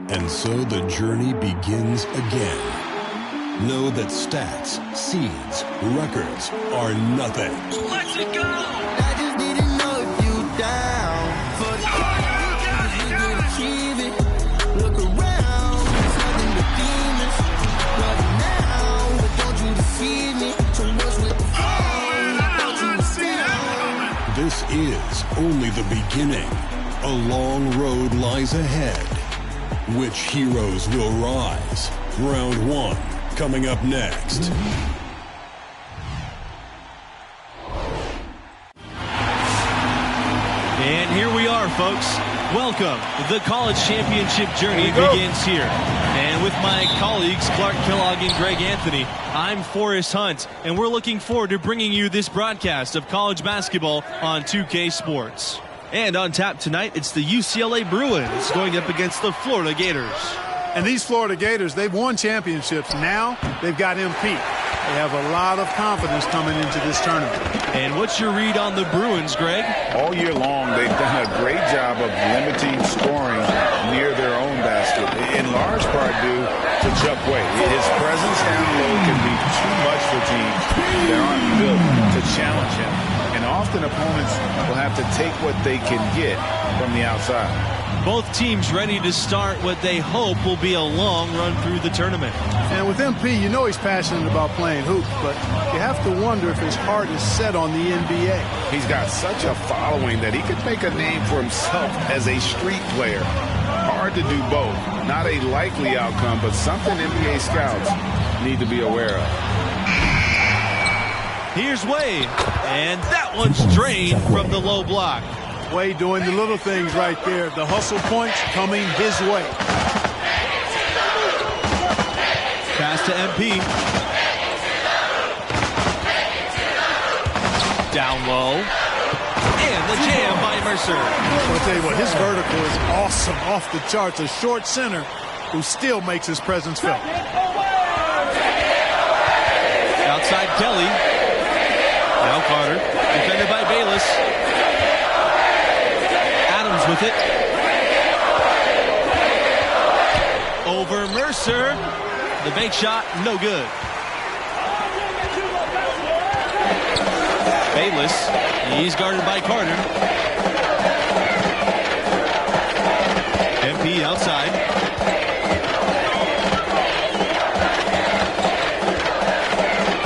And so the journey begins again. Know that stats, seeds, records are nothing. Let's it go! I just didn't know if you down for the you can achieve it. Look around, there's nothing but demons. But now, but don't you deceive me. So what's with the phone? Don't you see that? This is only the beginning. A long road lies ahead. Which heroes will rise? Round 1 coming up next. And here we are, folks. Welcome. The college championship journey begins here. And with my colleagues, Clark Kellogg and Greg Anthony, I'm Forrest Hunt, and we're looking forward to bringing you this broadcast of college basketball on 2K Sports. And on tap tonight, it's the UCLA Bruins going up against the Florida Gators. And these Florida Gators, they've won championships. Now they've got MP. They have a lot of confidence coming into this tournament. And what's your read on the Bruins, Greg? All year long, they've done a great job of limiting scoring near their own basket, in large part due to Chuck Way. His presence down low can be too much for teams that aren't built to challenge him. And often opponents will have to take what they can get from the outside. Both teams ready to start what they hope will be a long run through the tournament. And with MP, you know he's passionate about playing hoops, but you have to wonder if his heart is set on the NBA. He's got such a following that he could make a name for himself as a street player. Hard to do both. Not a likely outcome, but something NBA scouts need to be aware of. Here's Wade, and that one's drained from the low block. Wade doing the little things right there. The hustle points coming his way. Pass to MP. Down low. And the jam by Mercer. I'll tell you what, his vertical is awesome, off the charts. A short center who still makes his presence felt. Outside Kelly. Now Carter. Defended by Bayless. Adams with it. Over Mercer. The bank shot, no good. Bayless. He's guarded by Carter. MP outside.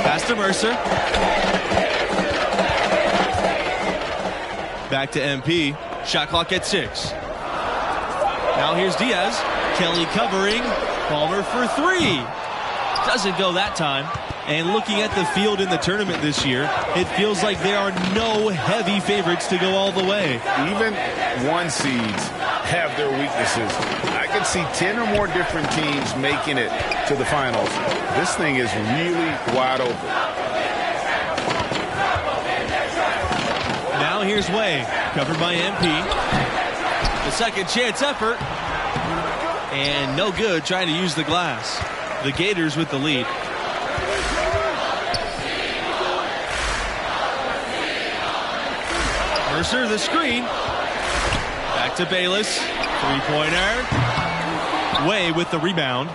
Pass to Mercer. Back to MP. Shot clock at 6. Now here's Diaz. Kelly covering. Palmer for 3. Doesn't go that time. And looking at the field in the tournament this year, it feels like there are no heavy favorites to go all the way. Even 1 seeds have their weaknesses. I can see 10 or more different teams making it to the finals. This thing is really wide open. Now here's Way, covered by MP. The second chance effort. And no good, trying to use the glass. The Gators with the lead. Mercer, the screen. Back to Bayless. Three-pointer. Way with the rebound.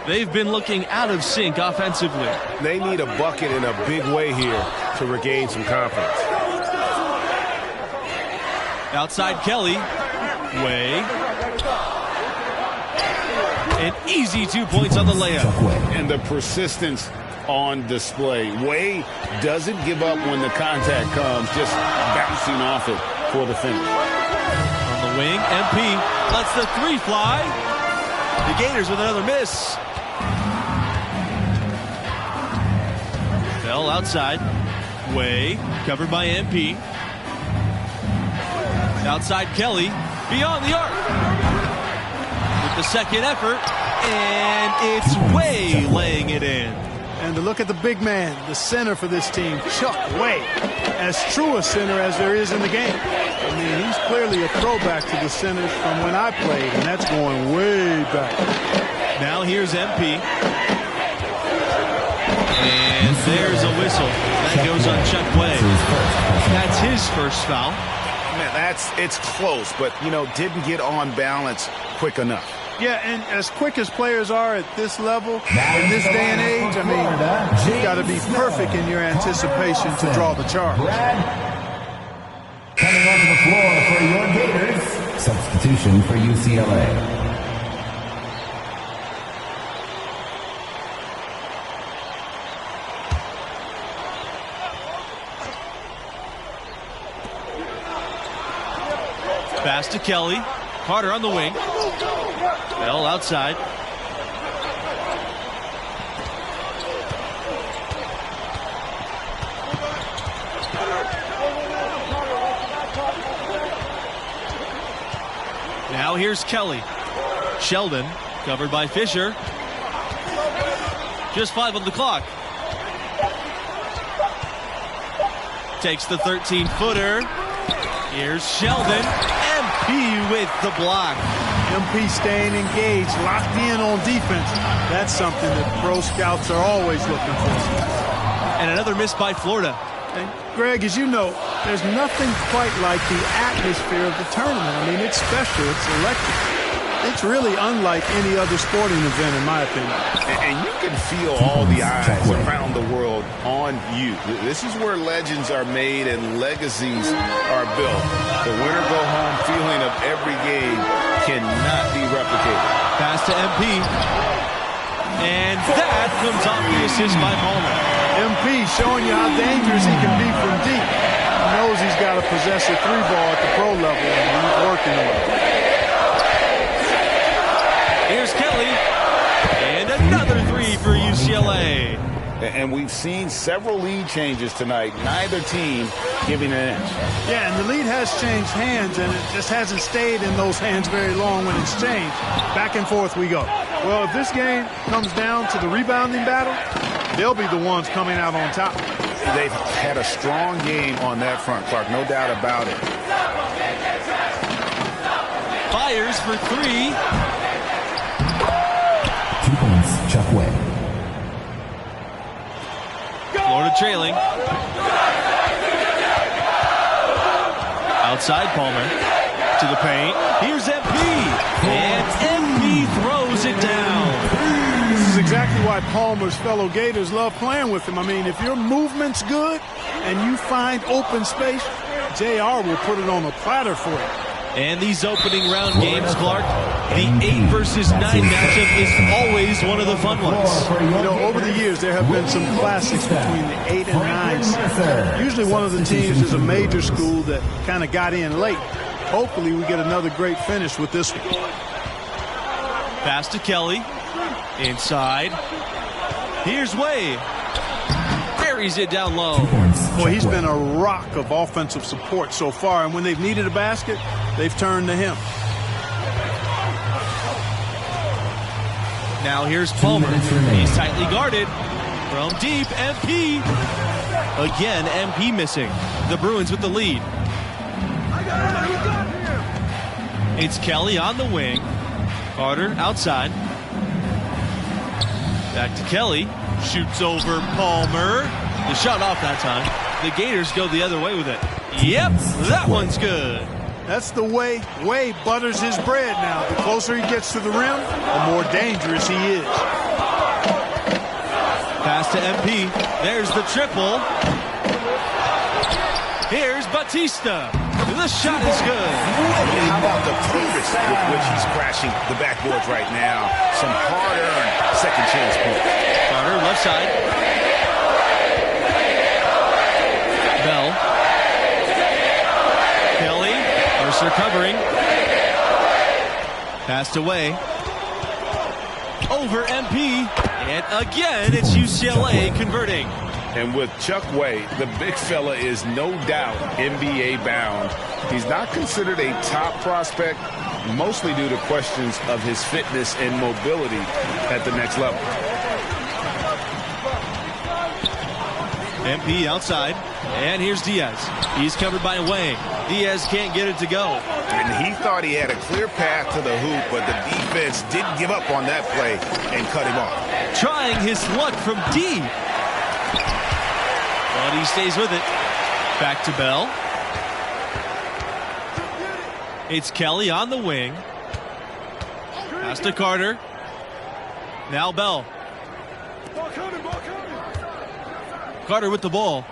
They've been looking out of sync offensively. They need a bucket in a big way here to regain some confidence. Outside Kelly. Way. An easy 2 points on the layup. And the persistence on display. Way doesn't give up when the contact comes, just bouncing off it for the finish. On the wing, MP lets the 3 fly. The Gators with another miss. Bell outside. Way, covered by MP. Outside Kelly, beyond the arc. With the second effort, and it's Way laying it in. And to look at the big man, the center for this team, Chuck Way, as true a center as there is in the game. I mean, he's clearly a throwback to the centers from when I played, and that's going way back. Now here's MP. And there's a whistle. That goes on Chuck Way. That's his first foul. Man, it's close, but, didn't get on balance quick enough. Yeah, and as quick as players are at this level, in this day and age, I mean, you've got to be perfect in your anticipation to draw the charge. Coming onto the floor for your Gators, substitution for UCLA. Pass to Kelly. Carter on the wing. Bell outside. Now here's Kelly. Sheldon, covered by Fisher. Just 5 on the clock. Takes the 13-footer. Here's Sheldon. MP with the block. MP staying engaged, locked in on defense. That's something that pro scouts are always looking for. And another miss by Florida. And Greg, as you know, there's nothing quite like the atmosphere of the tournament. I mean, it's special. It's electric. It's really unlike any other sporting event, in my opinion. And you can feel all the eyes around the world on you. This is where legends are made and legacies are built. The winner-go-home feeling of every game cannot be replicated. Pass to MP. And that comes off the assist by Palmer. MP showing you how dangerous he can be from deep. He knows he's got to possess a three ball at the pro level, and he's working on it. Here's Kelly, and another three for UCLA. And we've seen several lead changes tonight, neither team giving an inch. Yeah, and the lead has changed hands, and it just hasn't stayed in those hands very long when it's changed. Back and forth we go. Well, if this game comes down to the rebounding battle, they'll be the ones coming out on top. They've had a strong game on that front, Clark, no doubt about it. Fires for three. 2 points, Chuck Way. Florida trailing. Outside Palmer to the paint. Here's MP. And MP throws it down. This is exactly why Palmer's fellow Gators love playing with him. I mean, if your movement's good and you find open space, JR will put it on a platter for you. And these opening round games, Clark, the 8 versus 9 matchup is always one of the fun ones. You know, over the years, there have been some classics between the 8 and 9 seeds. Usually one of the teams is a major school that kind of got in late. Hopefully we get another great finish with this one. Pass to Kelly. Inside. Here's Way. Buries it down low. Boy, he's been a rock of offensive support so far, and when they've needed a basket, they've turned to him. Now here's Palmer. He's tightly guarded. From deep, MP. Again, MP missing. The Bruins with the lead. It's Kelly on the wing. Carter outside. Back to Kelly. Shoots over Palmer. The shot off that time. The Gators go the other way with it. Yep, that one's good. That's the way Way butters his bread now. The closer he gets to the rim, the more dangerous he is. Pass to MP. There's the triple. Here's Batista. The shot is good. How about the purpose with which he's crashing the backboards right now? Some hard-earned second chance points. Carter, left side. Bell. Kelly. Mercer covering. Passed away. Over MP. And again, it's UCLA converting. And with Chuck Way, the big fella is no doubt NBA bound. He's not considered a top prospect, mostly due to questions of his fitness and mobility at the next level. MP outside, and here's Diaz. He's covered by Way. Diaz can't get it to go. And he thought he had a clear path to the hoop, but the defense didn't give up on that play and cut him off. Trying his luck from deep. But he stays with it. Back to Bell. It's Kelly on the wing. Pass to Carter. Now Bell. Carter with the ball.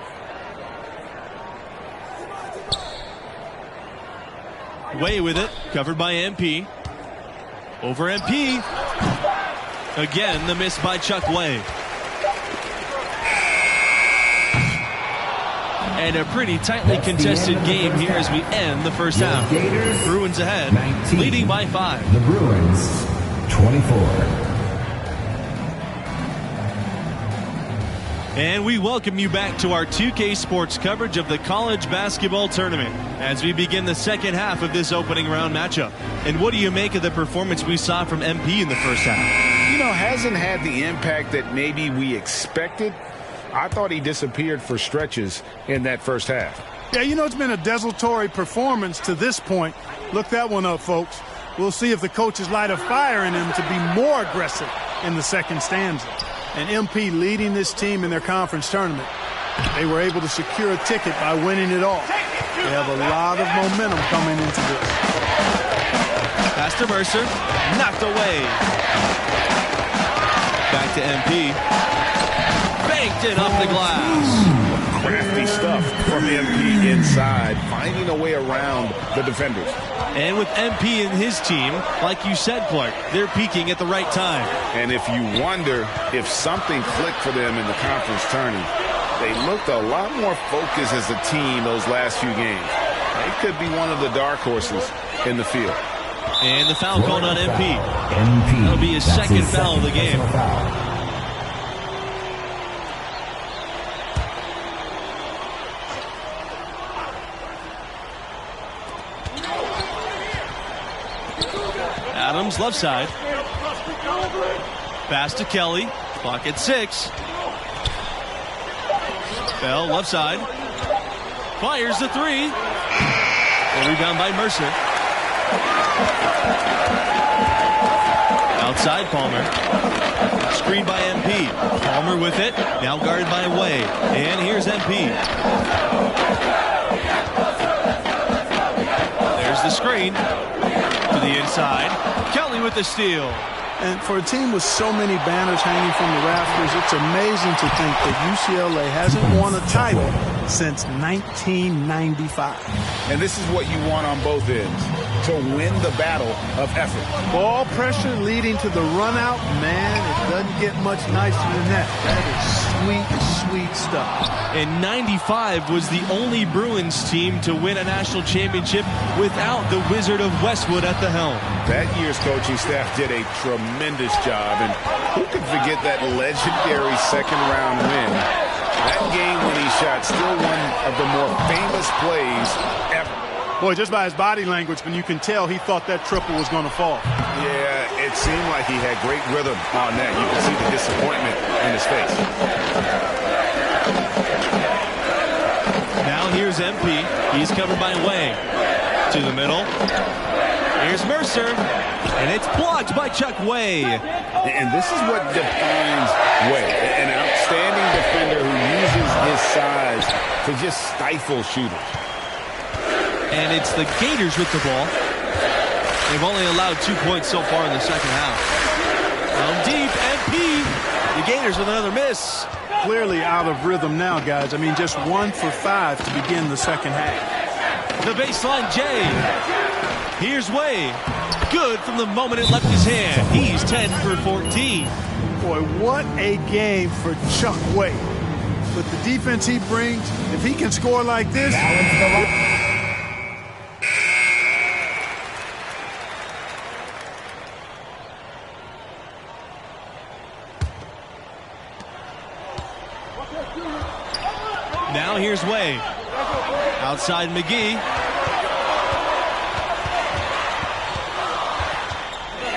Way with it. Covered by MP. Over MP. Again, the miss by Chuck Way. And a pretty tightly contested game here as we end the first half. Bruins ahead, 19, leading by 5. The Bruins, 24. And we welcome you back to our 2K Sports coverage of the college basketball tournament as we begin the second half of this opening round matchup. And what do you make of the performance we saw from MP in the first half? You know, hasn't had the impact that maybe we expected. I thought he disappeared for stretches in that first half. Yeah, you know, it's been a desultory performance to this point. Look that one up, folks. We'll see if the coaches light a fire in him to be more aggressive in the second stanza. And MP leading this team in their conference tournament. They were able to secure a ticket by winning it all. They have a lot of momentum coming into this. Pass to Mercer. Knocked away. Back to MP. Banked it off the glass. Crafty stuff from MP inside, finding a way around the defenders. And with MP and his team, like you said, Clark, they're peaking at the right time. And if you wonder if something clicked for them in the conference tourney, they looked a lot more focused as a team those last few games. They could be one of the dark horses in the field. And the foul called on MP. MP. That'll be his second foul of the game. Adams left side. Pass to Kelly. Clock at 6. Bell left side. Fires the 3. A rebound by Mercer. Outside Palmer. Screen by MP. Palmer with it. Now guarded by Way. And here's MP. There's the screen. To the inside. Kelly with the steal. And for a team with so many banners hanging from the rafters, it's amazing to think that UCLA hasn't won a title since 1995. And this is what you want on both ends, to win the battle of effort. Ball pressure leading to the run out. Man, it doesn't get much nicer than that. That is sweet, sweet stuff. And 95 was the only Bruins team to win a national championship without the Wizard of Westwood at the helm. That year's coaching staff did a tremendous job, and who could forget that legendary second-round win? That game when he shot, still one of the more famous plays ever. Boy, just by his body language, when you can tell he thought that triple was going to fall. Yeah, it seemed like he had great rhythm on that. You can see the disappointment in his face. Now here's MP. He's covered by Way. To the middle. Here's Mercer. And it's blocked by Chuck Way. And this is what defines Way. An outstanding defender who uses his size to just stifle shooters. And it's the Gators with the ball. They've only allowed 2 points so far in the second half. From deep, MP. The Gators with another miss. Clearly out of rhythm now, guys. I mean, just 1 for 5 to begin the second half. The baseline, Jay. Here's Way. Good from the moment it left his hand. He's 10 for 14. Boy, what a game for Chuck Way. With the defense he brings, if he can score like this... Now here's Way. Outside McGee.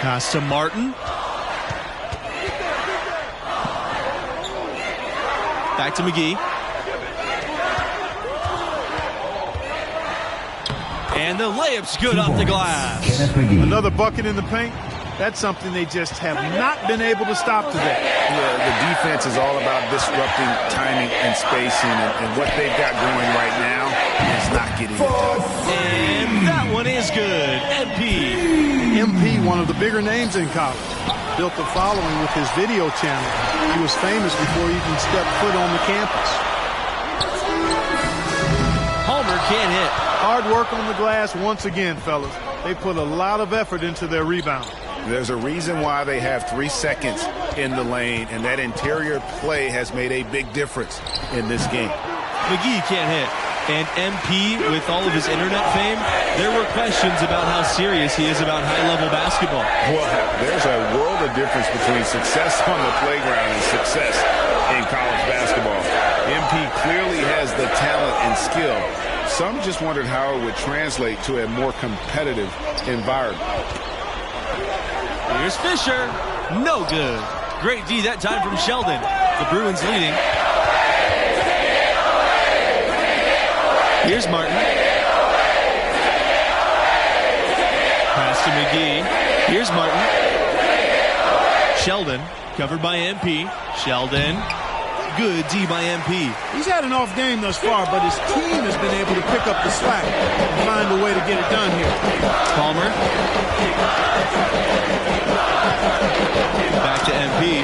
Pass to Martin. Back to McGee. And the layup's good off the glass. Another bucket in the paint. That's something they just have not been able to stop today. Yeah, the defense is all about disrupting timing and spacing, and what they've got going right now is not getting it done. And that one is good. MP. MP, one of the bigger names in college. Built a following with his video channel. He was famous before he even stepped foot on the campus. Palmer can't hit. Hard work on the glass once again, fellas. They put a lot of effort into their rebound. There's a reason why they have 3 seconds in the lane, and that interior play has made a big difference in this game. McGee can't hit. And MP, with all of his internet fame, there were questions about how serious he is about high-level basketball. Well, there's a world of difference between success on the playground and success in college basketball. MP clearly has the talent and skill. Some just wondered how it would translate to a more competitive environment. Here's Fisher. No good. Great D that time from Sheldon. The Bruins leading. Here's Martin. Pass to McGee. Here's Martin. Sheldon, covered by MP. Sheldon. Good D by MP. He's had an off game thus far, but his team has been able to pick up the slack and find a way to get it done here. Palmer. Back to MP.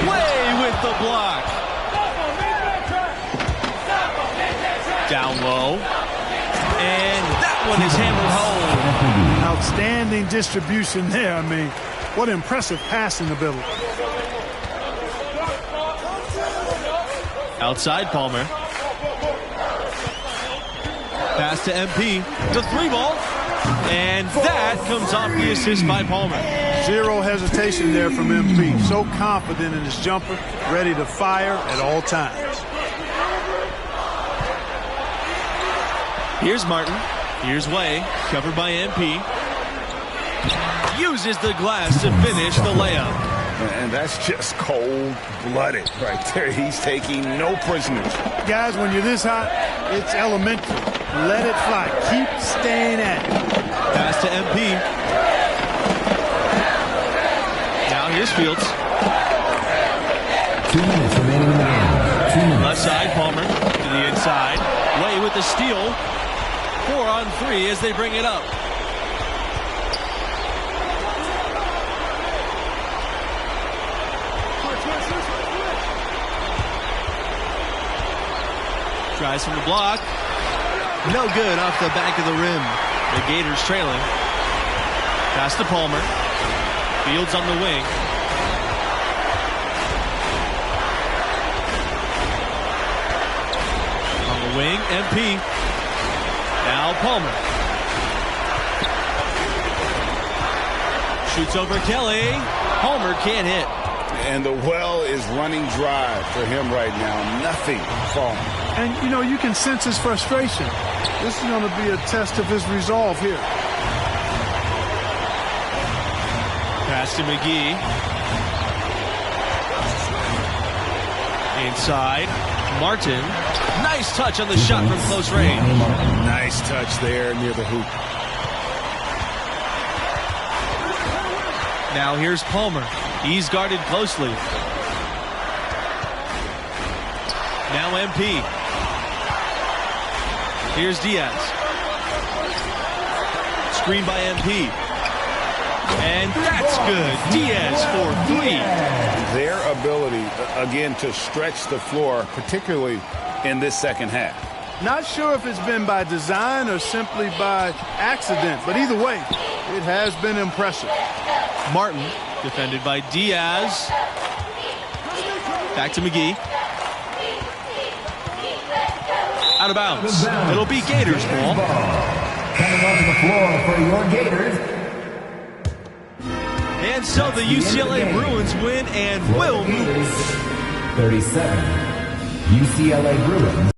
Way with the block. Down low. And that one is hammered home. Outstanding distribution there. I mean, what impressive passing ability. Outside Palmer. Pass to MP. The 3-ball. And that comes off the assist by Palmer. Zero hesitation there from MP. So confident in his jumper, ready to fire at all times. Here's Martin. Here's Way, covered by MP. Uses the glass to finish the layup. And that's just cold-blooded right there. He's taking no prisoners. Guys, when you're this hot, it's elementary. Let it fly. Keep staying at it. Pass to MP. Now here's Fields. 2 minutes remaining in the game. 2 minutes. Left side, Palmer to the inside. Way with the steal. 4 on 3 as they bring it up. Tries from the block. No good off the back of the rim. The Gators trailing. Pass to Palmer. Fields on the wing. On the wing, MP. Now Palmer. Shoots over Kelly. Palmer can't hit. And the well is running dry for him right now. Nothing falling. And, you know, you can sense his frustration. This is going to be a test of his resolve here. Pass to McGee. Inside. Martin. Nice touch on the shot from close range. Nice touch there near the hoop. Now here's Palmer. He's guarded closely. Now MP. Here's Diaz. Screen by MP. And that's good. Diaz for 3. Their ability, again, to stretch the floor, particularly in this second half. Not sure if it's been by design or simply by accident, but either way, it has been impressive. Martin, defended by Diaz. Back to McGee. Out of bounds. It'll be Gators ball. Coming onto the floor for your Gators. And so the UCLA Bruins win and will move. 37. UCLA Bruins.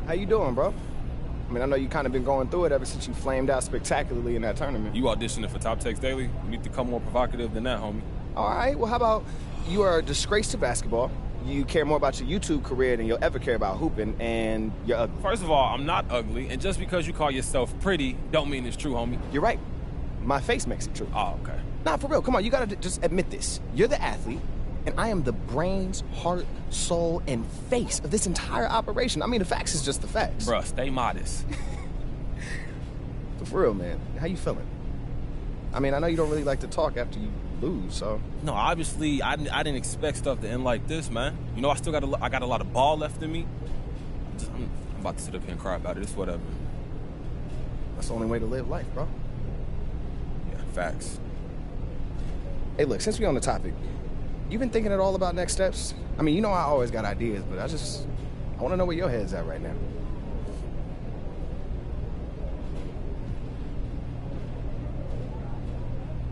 How you doing, bro? I mean, I know you kind of been going through it ever since you flamed out spectacularly in that tournament. You auditioning for Top Takes Daily? You need to come more provocative than that, homie. All right, well, how about you are a disgrace to basketball. You care more about your YouTube career than you'll ever care about hooping, and you're ugly. First of all, I'm not ugly, and just because you call yourself pretty don't mean it's true, homie. You're right. My face makes it true. Oh, okay. Nah, for real, come on, you gotta just admit this. You're the athlete, and I am the brains, heart, soul, and face of this entire operation. I mean, the facts is just the facts. Bruh, stay modest. But for real, man, how you feeling? I mean, I know you don't really like to talk after you lose, so. No, obviously, I didn't expect stuff to end like this, man. You know, I still got a lot of ball left in me. I'm about to sit up here and cry about it. It's whatever. That's the only way to live life, bro. Yeah, facts. Hey, look, since we're on the topic, you been thinking at all about next steps? I mean, you know I always got ideas, but I want to know where your head's at right now.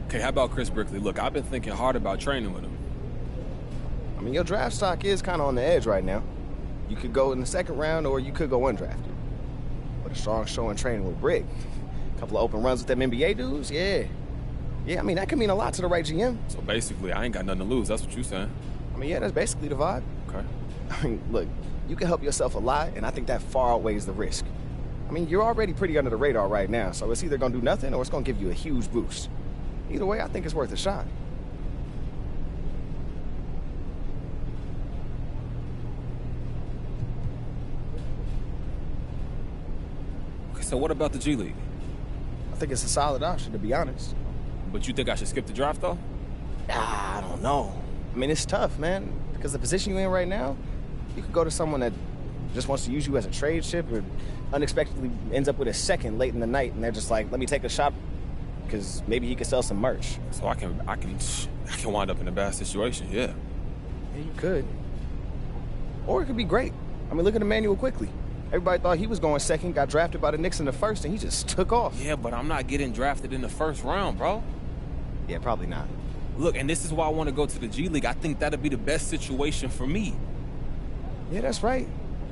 Okay, how about Chris Brickley? Look, I've been thinking hard about training with him. I mean, your draft stock is kind of on the edge right now. You could go in the second round, or you could go undrafted. But a strong showing training with Brick. A couple of open runs with them NBA dudes, yeah. Yeah, I mean, that could mean a lot to the right GM. So basically, I ain't got nothing to lose. That's what you saying. I mean, yeah, that's basically the vibe. Okay. I mean, look, you can help yourself a lot, and I think that far outweighs the risk. I mean, you're already pretty under the radar right now, so it's either going to do nothing or it's going to give you a huge boost. Either way, I think it's worth a shot. Okay, so what about the G League? I think it's a solid option, to be honest. But you think I should skip the draft, though? I don't know. I mean, it's tough, man, because the position you're in right now, you could go to someone that just wants to use you as a trade chip or unexpectedly ends up with a second late in the night, and they're just like, let me take a shot because maybe he could sell some merch. So I can wind up in a bad situation, yeah. Yeah, you could. Or it could be great. I mean, look at Emmanuel quickly. Everybody thought he was going second, got drafted by the Knicks in the first, and he just took off. Yeah, but I'm not getting drafted in the first round, bro. Yeah, probably not. Look, and this is why I want to go to the G League. I think that'd be the best situation for me. Yeah, that's right.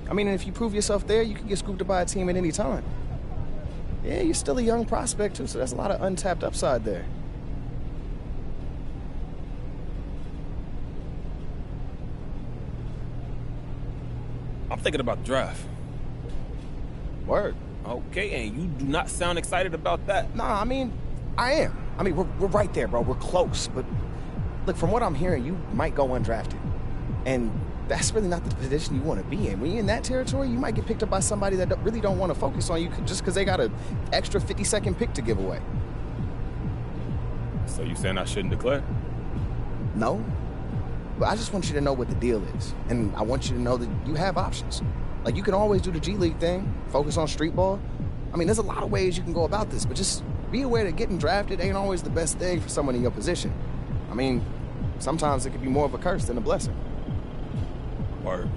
I mean, if you prove yourself there, you can get scooped up by a team at any time. Yeah, you're still a young prospect, too, so there's a lot of untapped upside there. I'm thinking about the draft. Word. Okay, and you do not sound excited about that. Nah, I mean, I am. I mean, we're right there, bro. We're close. But look, from what I'm hearing, you might go undrafted. And that's really not the position you want to be in. When you're in that territory, you might get picked up by somebody that really don't want to focus on you just because they got an extra 50-second pick to give away. So you saying I shouldn't declare? No. But I just want you to know what the deal is. And I want you to know that you have options. Like, you can always do the G League thing, focus on street ball. I mean, there's a lot of ways you can go about this, but just be aware that getting drafted ain't always the best thing for someone in your position. I mean, sometimes it could be more of a curse than a blessing. Word.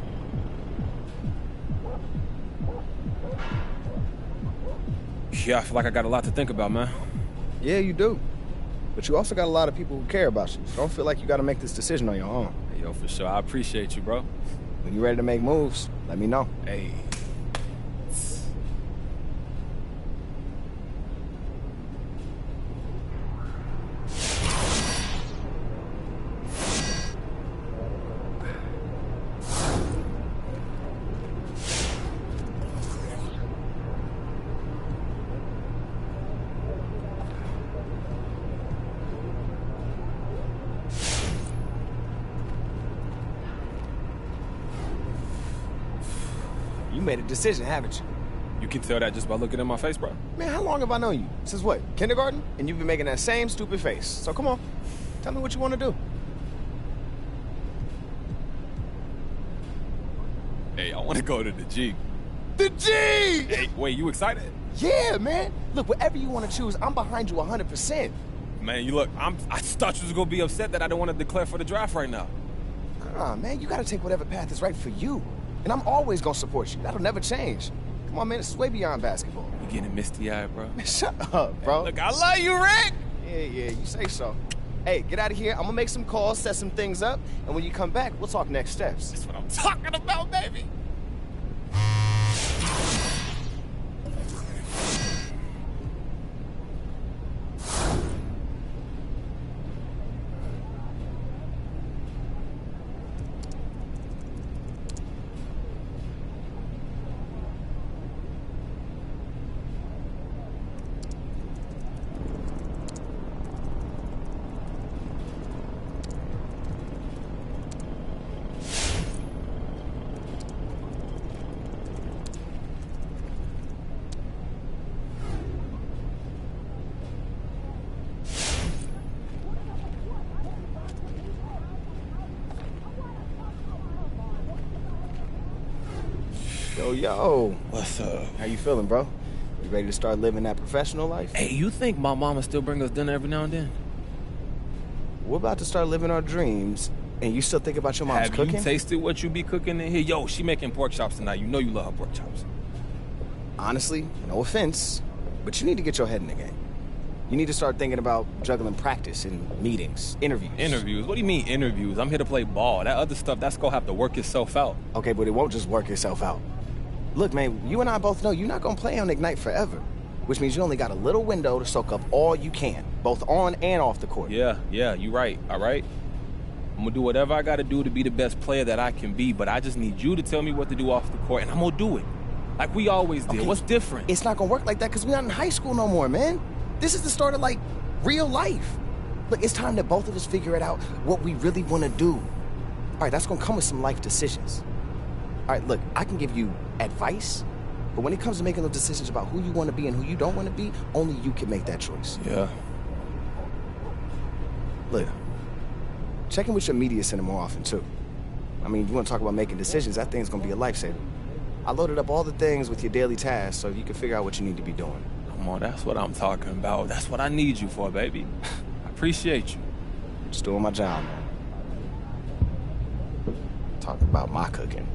Yeah, I feel like I got a lot to think about, man. Yeah, you do. But you also got a lot of people who care about you, so don't feel like you got to make this decision on your own. Hey, yo, for sure. I appreciate you, bro. When you're ready to make moves, let me know. Hey. You made a decision, haven't you? You can tell that just by looking at my face, bro. Man, how long have I known you? Since what, kindergarten? And you've been making that same stupid face. So come on, tell me what you want to do. Hey, I want to go to the G. The G! Hey, wait, you excited? Yeah, man. Look, whatever you want to choose, I'm behind you 100%. Man, you look, I thought you was going to be upset that I don't want to declare for the draft right now. Man, you got to take whatever path is right for you. And I'm always going to support you. That'll never change. Come on, man, it's way beyond basketball. You getting misty-eyed, bro? Shut up, bro. Hey, look, I love you, Rick! Yeah, you say so. Hey, get out of here. I'm going to make some calls, set some things up, and when you come back, we'll talk next steps. That's what I'm talking about, baby. Yo. What's up? How you feeling, bro? You ready to start living that professional life? Hey, you think my mama still bring us dinner every now and then? We're about to start living our dreams, and you still think about your mom's cooking? Have you tasted what you be cooking in here? Yo, she making pork chops tonight. You know you love her pork chops. Honestly, no offense, but you need to get your head in the game. You need to start thinking about juggling practice and meetings, interviews. Interviews? What do you mean interviews? I'm here to play ball. That other stuff, that's gonna have to work itself out. Okay, but it won't just work itself out. Look, man, you and I both know you're not gonna play on Ignite forever, which means you only got a little window to soak up all you can, both on and off the court. Yeah, you right, all right? I'm gonna do whatever I gotta do to be the best player that I can be, but I just need you to tell me what to do off the court, and I'm gonna do it. Like we always did. Okay. What's different? It's not gonna work like that because we're not in high school no more, man. This is the start of, like, real life. Look, it's time that both of us figure it out what we really want to do. All right, that's gonna come with some life decisions. All right, look, I can give you advice, but when it comes to making those decisions about who you want to be and who you don't want to be, only you can make that choice. Yeah. Look, check in with your media center more often, too. I mean, you want to talk about making decisions, that thing's going to be a lifesaver. I loaded up all the things with your daily tasks so you can figure out what you need to be doing. Come on, that's what I'm talking about. That's what I need you for, baby. I appreciate you. Just doing my job, man. Talking about my cooking.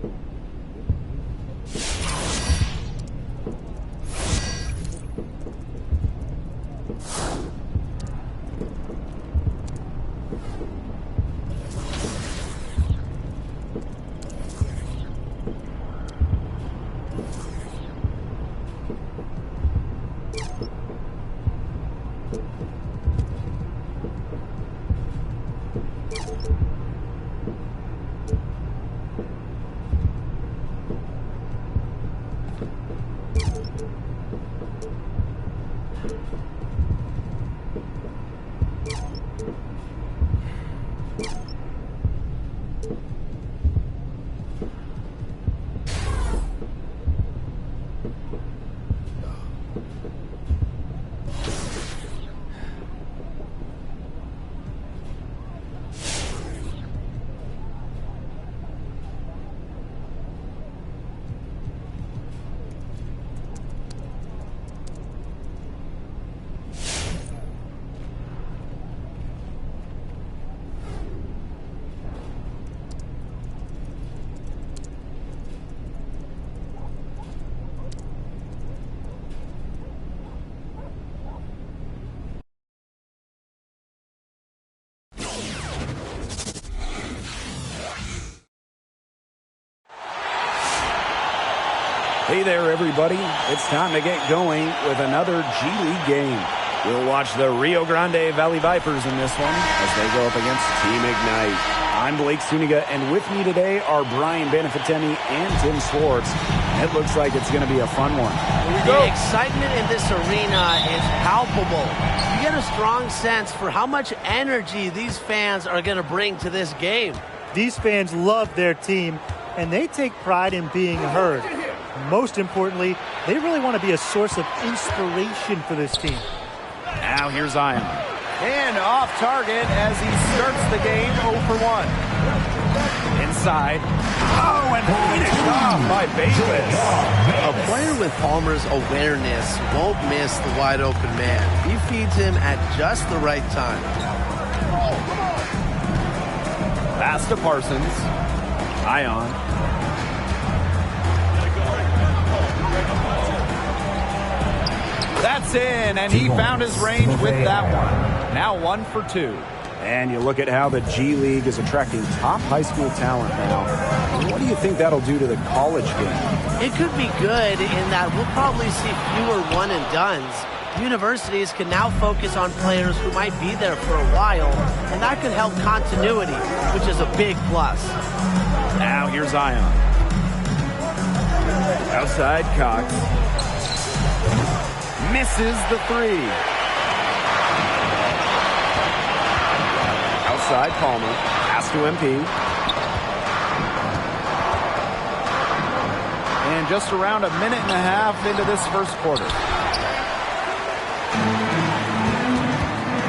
Hey there, everybody. It's time to get going with another G League game. We'll watch the Rio Grande Valley Vipers in this one as they go up against Team Ignite. I'm Blake Suniga, and with me today are Brian Benefitemi and Tim Swartz. It looks like it's going to be a fun one. Here we go. The excitement in this arena is palpable. You get a strong sense for how much energy these fans are going to bring to this game. These fans love their team, and they take pride in being heard. most importantly, they really want to be a source of inspiration for this team. Now here's Zion. And off target as he starts the game 0 for 1. Inside. Oh, and finished off by Bayless. A player with Palmer's awareness won't miss the wide open man. He feeds him at just the right time. Pass to Parsons. Ion. That's in, and he found his range with that one. Now 1 for 2. And you look at how the G League is attracting top high school talent now. What do you think that'll do to the college game? It could be good in that we'll probably see fewer one-and-dones. Universities can now focus on players who might be there for a while, and that could help continuity, which is a big plus. Now here's Zion. Outside Cox. Misses the 3. Outside Palmer. Pass to MP. And just around a minute and a half into this first quarter.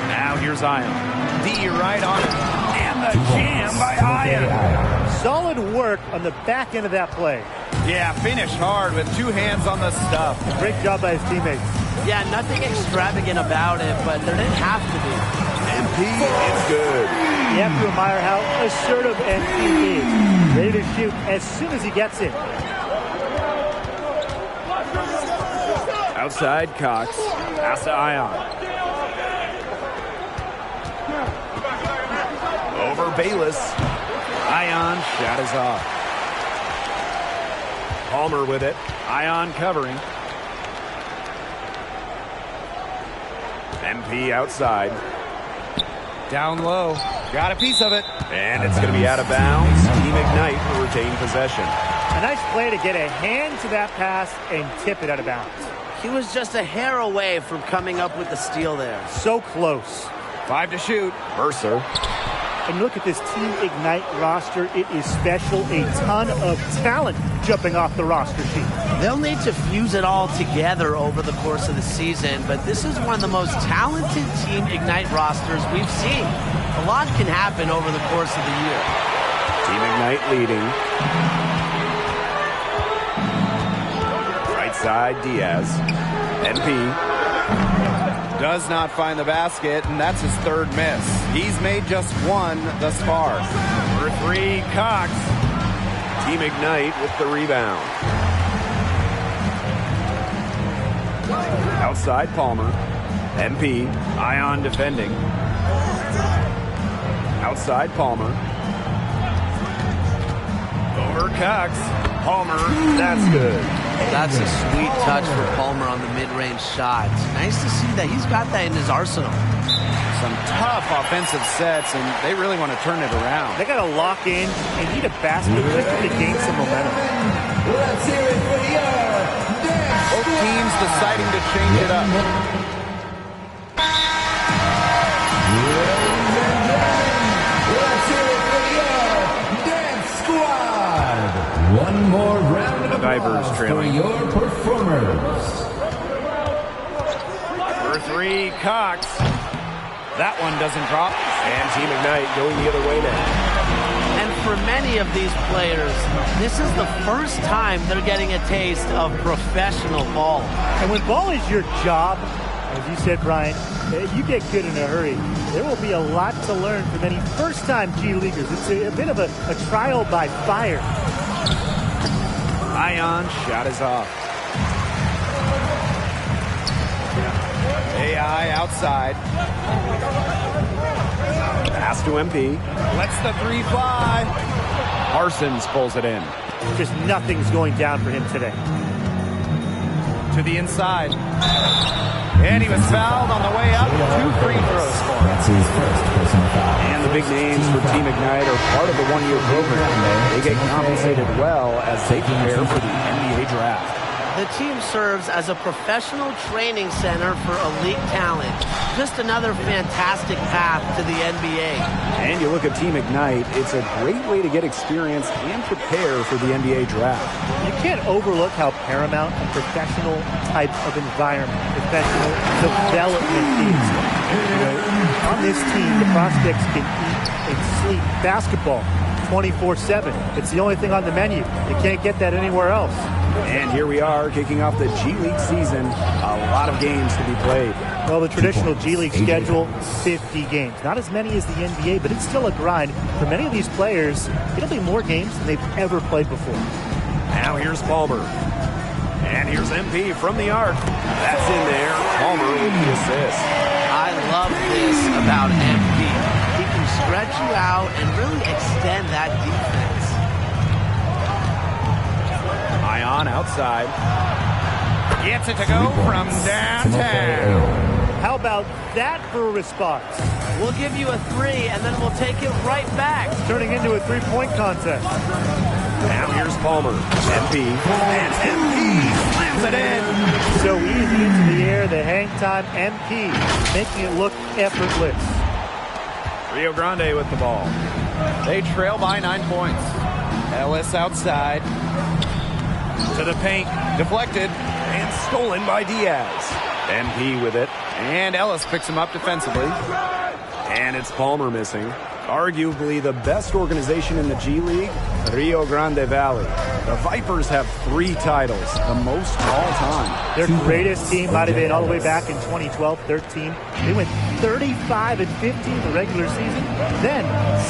Now here's Ion. D right on it. And the jam by Ion. Solid work on the back end of that play. Yeah, finished hard with 2 hands on the stuff. Great job by his teammates. Yeah, nothing extravagant about it, but there didn't have to be. MP is good. You have to admire how assertive MP is. Ready to shoot as soon as he gets it. Outside Cox. Pass to Ion. Over Bayless. Ion shot is off. Palmer with it. Ion covering. MP outside. Down low. Got a piece of it. And it's going to be out of bounds. Team Ignite will retain possession. A nice play to get a hand to that pass and tip it out of bounds. He was just a hair away from coming up with the steal there. So close. 5 to shoot. Mercer. And look at this Team Ignite roster. It is special. A ton of talent jumping off the roster sheet. They'll need to fuse it all together over the course of the season, but this is one of the most talented Team Ignite rosters we've seen. A lot can happen over the course of the year. Team Ignite leading. Right side, Diaz. MP. Does not find the basket, and that's his 3rd miss. He's made just 1 thus far. For 3, Cox. Team Ignite with the rebound. Outside Palmer. MP. Ion defending. Outside Palmer. Over Cox. Palmer. That's good. That's a sweet touch for Palmer on the mid-range shot. Nice to see that he's got that in his arsenal. Some tough offensive sets, and they really want to turn it around. They got to lock in and need a basket just to gain some momentum. Let's hear it for your dance. Both teams deciding to change it up. Let's hear it for your dance squad. One more round of applause for your performers. For 3, Cox. That one doesn't drop. And Team Ignite going the other way now. And for many of these players, this is the first time they're getting a taste of professional ball. And when ball is your job, as you said, Brian, you get good in a hurry. There will be a lot to learn for many first-time G Leaguers. It's a bit of a trial by fire. Ion shot is off. AI outside. Pass to MP. Lets the 3 fly. Parsons pulls it in. Just nothing's going down for him today. To the inside. And he was fouled on the way up. 2 free throws for him. That's his first personal foul. And the big names for Team Ignite are part of the one-year program. They get compensated well as they prepare for the NBA draft. The team serves as a professional training center for elite talent. Just another fantastic path to the NBA. And you look at Team Ignite, it's a great way to get experience and prepare for the NBA draft. You can't overlook how paramount a professional type of environment, professional development is. You know, on this team, the prospects can eat and sleep basketball 24/7. It's the only thing on the menu. You can't get that anywhere else. And here we are, kicking off the G League season. A lot of games to be played. Well, the traditional G League schedule, 50 games. Not as many as the NBA, but it's still a grind. For many of these players, it'll be more games than they've ever played before. Now here's Palmer. And here's MP from the arc. That's in there. Palmer with the assist. I love this about MP. He can stretch you out and really extend that defense. Ion outside. Gets it to go from downtown. How about that for a response? We'll give you a 3, and then we'll take it right back. Turning into a three-point contest. Now here's Palmer. MP. And MP slams it in. So easy into the air, the hang time, MP, making it look effortless. Rio Grande with the ball. They trail by 9 points. Ellis outside. To the paint. Deflected. And stolen by Diaz. MP with it. And Ellis picks him up defensively. And it's Palmer missing. Arguably the best organization in the G League, Rio Grande Valley. The Vipers have 3 titles, the most of all time. Their greatest team might have been all the way back in 2012-13. They went 35-15 in the regular season, then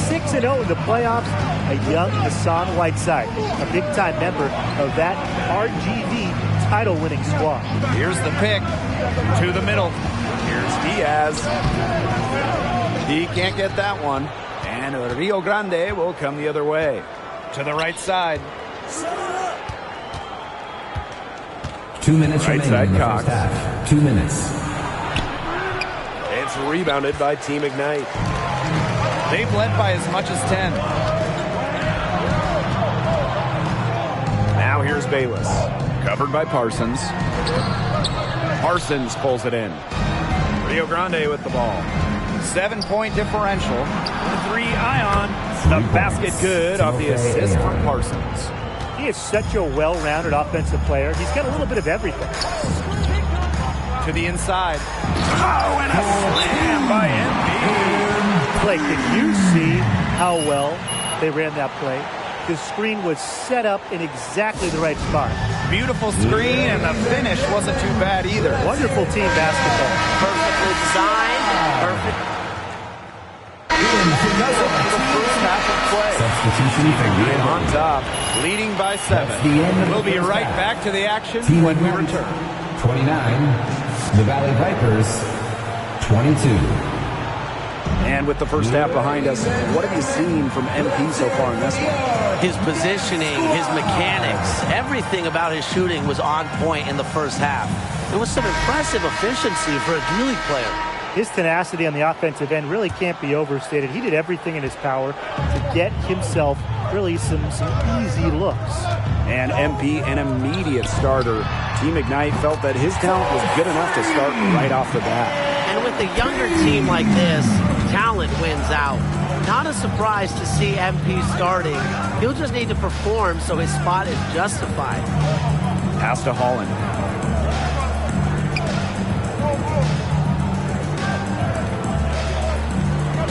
6-0 in the playoffs. A young Hassan Whiteside, a big-time member of that RGV title-winning squad. Here's the pick to the middle. Here's Diaz. He can't get that one. And Rio Grande will come the other way. To the right side. 2 minutes Right remaining side in the Cox. first half. 2 minutes. It's rebounded by Team Ignite. They've led by as much as 10. Now here's Bayless. Covered by Parsons. Parsons pulls it in. Rio Grande with the ball. 7-point differential. 3 Ion. The basket good off the assist from Parsons. He is such a well-rounded offensive player. He's got a little bit of everything. To the inside. Oh, and a slam by MP. Blake, did you see how well they ran that play? The screen was set up in exactly the right spot. Beautiful screen, and the finish wasn't too bad either. Wonderful team basketball. Perfectly designed. Perfect. Because of the first half of play. Substitution for Ignite on top, leading by 7. We'll be right back to the action Team when we Ignite, return. 29. The Valley Vipers, 22. And with the first half behind us, what have you seen from MP so far in this one? His positioning, his mechanics, everything about his shooting was on point in the first half. There was some impressive efficiency for a G League player. His tenacity on the offensive end really can't be overstated. He did everything in his power to get himself really some easy looks. And MP, an immediate starter. Team Ignite felt that his talent was good enough to start right off the bat. And with a younger team like this, talent wins out. Not a surprise to see MP starting. He'll just need to perform so his spot is justified. Pass to Holland.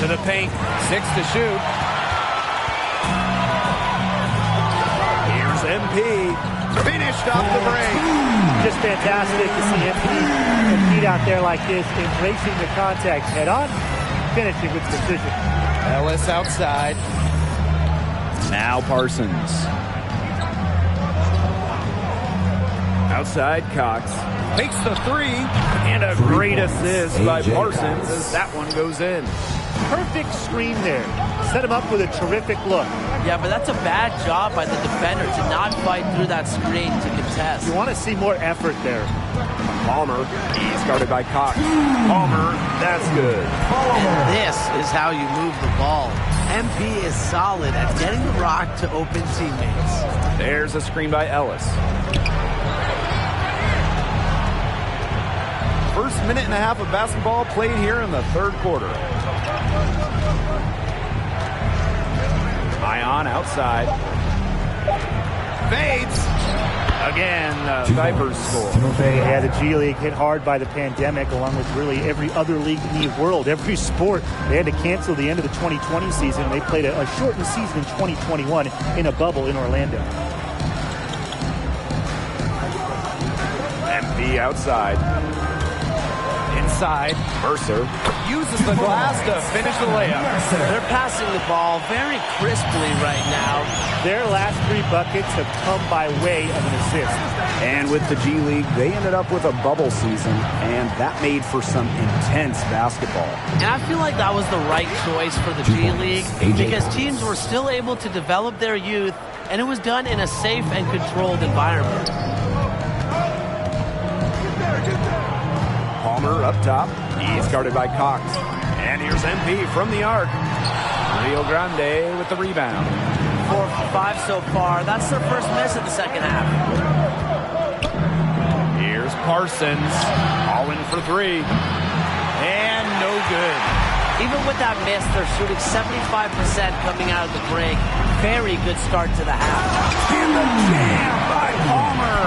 To the paint. 6 to shoot. Here's MP. Finished off the break. Just fantastic to see MP compete out there like this, embracing the contact head on, finishing with precision. Ellis outside. Now Parsons. Outside Cox. Takes the 3. And a great assist by Parsons as that one goes in. Perfect screen there. Set him up with a terrific look. Yeah, but that's a bad job by the defender to not fight through that screen to contest. You want to see more effort there. Palmer, he's guarded by Cox. Palmer, that's good. And this is how you move the ball. MP is solid at getting the rock to open teammates. There's a screen by Ellis. First minute and a half of basketball played here in the third quarter. Ion outside. Fades. Again, Vipers score. Yeah, the G League hit hard by the pandemic, along with really every other league in the world, every sport. They had to cancel the end of the 2020 season. They played a shortened season in 2021 in a bubble in Orlando. MP outside. Inside. Mercer uses the glass to finish the layup. They're passing the ball very crisply right now. Their last 3 buckets have come by way of an assist. And with the G League, they ended up with a bubble season, and that made for some intense basketball. And I feel like that was the right choice for the G League because teams were still able to develop their youth, and it was done in a safe and controlled environment. Palmer up top. He's guarded by Cox. And here's MP from the arc. Rio Grande with the rebound. 4 for 5 so far. That's their first miss in the second half. Here's Parsons. All in for 3. And no good. Even with that miss, they're shooting 75% coming out of the break. Very good start to the half. And the jam by Palmer.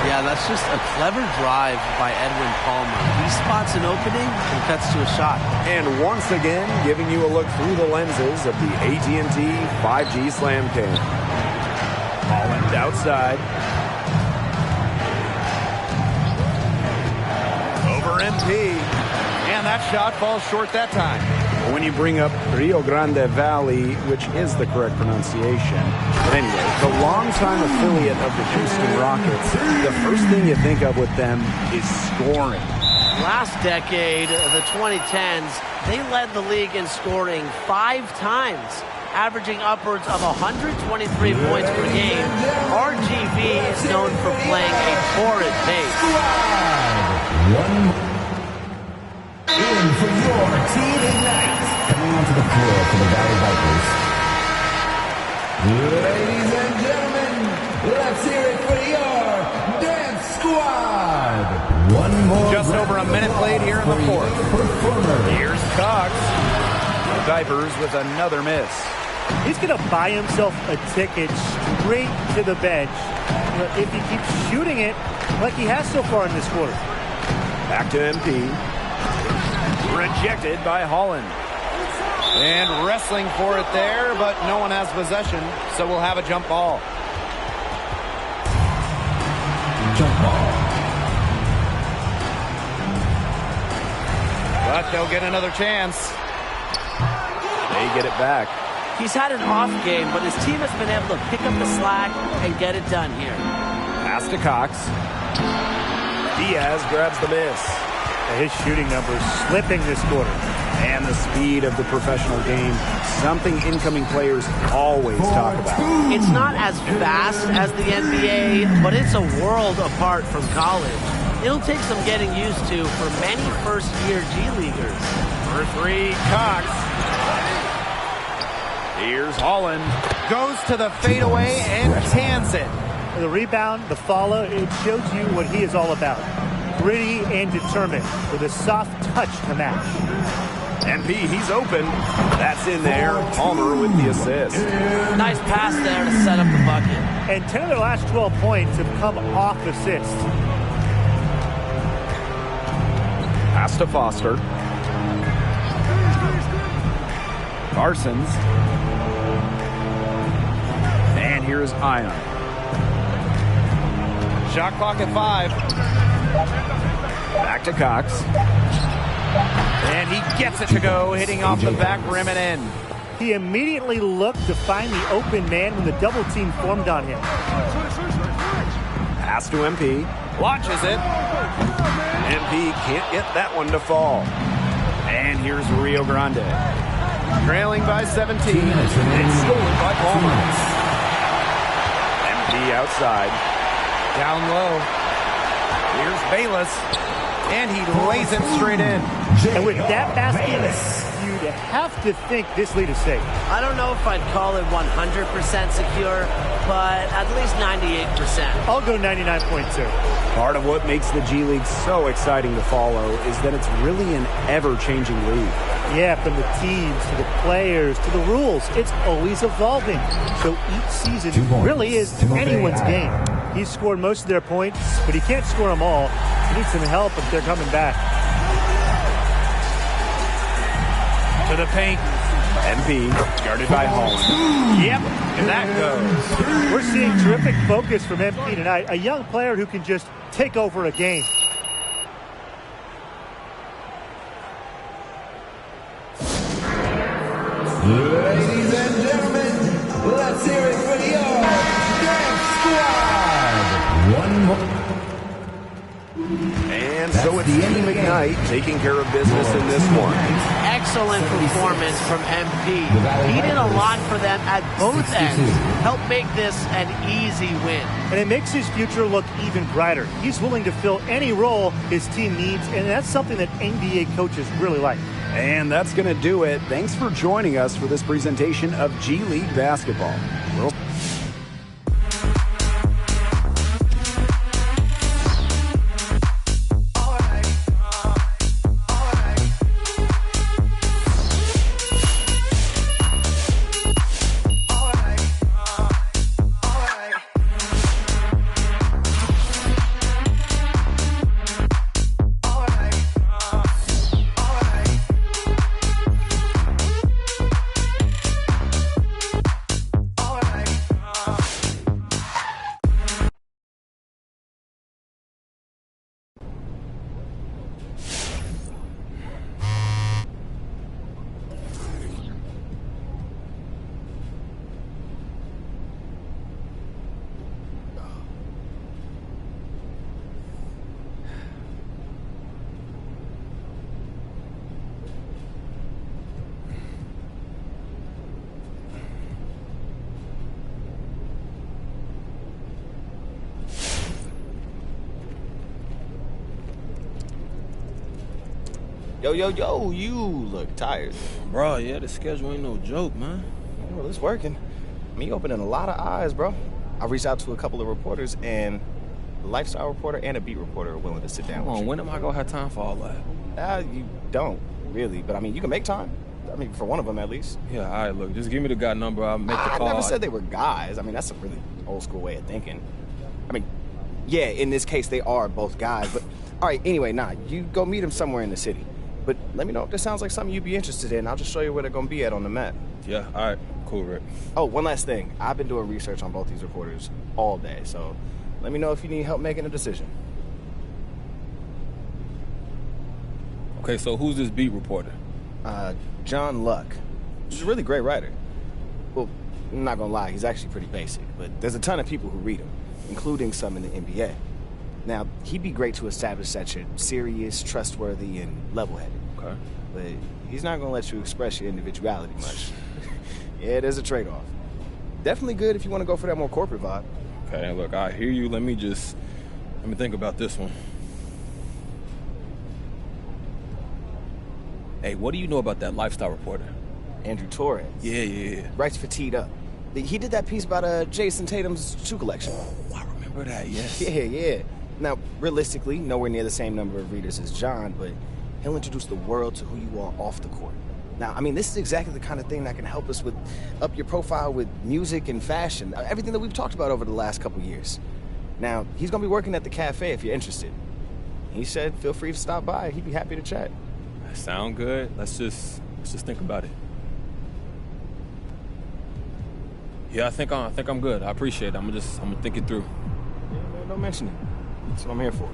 Yeah, that's just a clever drive by Edwin Palmer. He spots an opening and cuts to a shot. And once again, giving you a look through the lenses of the AT&T 5G Slam Cam. Holland outside. Over MP. And that shot falls short that time. When you bring up Rio Grande Valley, which is the correct pronunciation. But anyway, the longtime affiliate of the Houston Rockets, the first thing you think of with them is scoring. Last decade, the 2010s, they led the league in scoring 5 times, averaging upwards of 123 points per game. RGV is known for playing a torrid pace. In for your team ignite. Coming onto the floor for the Valley Vipers. Ladies and gentlemen, let's hear it for your dance squad. One more. Just over a minute played here in the fourth. Here's Cox. The Vipers with another miss. He's going to buy himself a ticket straight to the bench if he keeps shooting it like he has so far in this quarter. Back to MP. Rejected by Holland. And wrestling for it there, but no one has possession, so we'll have a jump ball. Jump ball. But they'll get another chance. They get it back. He's had an off game, but his team has been able to pick up the slack and get it done here. Pass to Cox. Diaz grabs the miss. His shooting numbers slipping this quarter. And the speed of the professional game, something incoming players always talk about. It's not as fast as the NBA, but it's a world apart from college. It'll take some getting used to for many first-year G-Leaguers. For 3, Cox. Here's Holland. Goes to the fadeaway and cans it. The rebound, the follow, it shows you what he is all about. Gritty and determined with a soft touch to match. MP, he's open. That's in there. Palmer with the assist. Nice pass there to set up the bucket. And 10 of their last 12 points have come off assists. Pass to Foster. Parsons. And here's Ion. Shot clock at 5. Back to Cox. And he gets it to go, hitting off the back rim and in. He immediately looked to find the open man when the double team formed on him. Pass to MP. Launches it. MP can't get that one to fall. And here's Rio Grande. Trailing by 17. It's stolen by Palmer. MP outside. Down low. Here's Bayless. And he lays it straight in. And with that basket, you'd have to think this lead is safe. I don't know if I'd call it 100% secure, but at least 98%. I'll go 99.2. Part of what makes the G League so exciting to follow is that it's really an ever-changing league. Yeah, from the teams to the players to the rules, it's always evolving. So each season really is anyone's game. He's scored most of their points, but he can't score them all. He needs some help if they're coming back. To the paint. MP, guarded by Holland. Yep, and that goes. We're seeing terrific focus from MP tonight. A young player who can just take over a game. Ladies and gentlemen, let's hear it for your Dance Squad. One more. And so it's Team McKnight taking care of business in this one. Excellent performance from MP. He did a lot for them at both ends. Helped make this an easy win. And it makes his future look even brighter. He's willing to fill any role his team needs, and that's something that NBA coaches really like. And that's going to do it. Thanks for joining us for this presentation of G League basketball. Yo, you look tired. Bro, yeah, the schedule ain't no joke, man. Well, it's working. Me opening a lot of eyes, bro. I reached out to a couple of reporters, and a lifestyle reporter and a beat reporter are willing to sit down with you. When am I going to have time for all that? You don't, really. But, I mean, you can make time. I mean, for one of them, at least. Yeah, all right, look, just give me the guy number. I'll make the call. I never said they were guys. I mean, that's a really old-school way of thinking. I mean, yeah, in this case, they are both guys. But, all right, anyway, you go meet them somewhere in the city. But let me know if this sounds like something you'd be interested in. I'll just show you where they're going to be at on the map. Yeah, all right. Cool, Rick. Oh, one last thing. I've been doing research on both these reporters all day, so let me know if you need help making a decision. Okay, so who's this beat reporter? John Luck. He's a really great writer. Well, I'm not going to lie, he's actually pretty basic, but there's a ton of people who read him, including some in the NBA. Now, he'd be great to establish that you're serious, trustworthy, and level-headed. Okay. But he's not going to let you express your individuality much. Yeah, there's a trade-off. Definitely good if you want to go for that more corporate vibe. Okay, look, I hear you. Let me think about this one. Hey, what do you know about that lifestyle reporter? Andrew Torres. Yeah. Writes for Teed Up. He did that piece about Jason Tatum's shoe collection. Oh, I remember that, yes. Yeah. Now, realistically, nowhere near the same number of readers as John, but he'll introduce the world to who you are off the court. Now, I mean, this is exactly the kind of thing that can help us with up your profile with music and fashion, everything that we've talked about over the last couple years. Now, he's going to be working at the cafe if you're interested. He said feel free to stop by. He'd be happy to chat. That sound good. Let's just think about it. Yeah, I think I'm good. I appreciate it. I'm gonna think it through. Yeah, man, don't mention it. That's what I'm here for.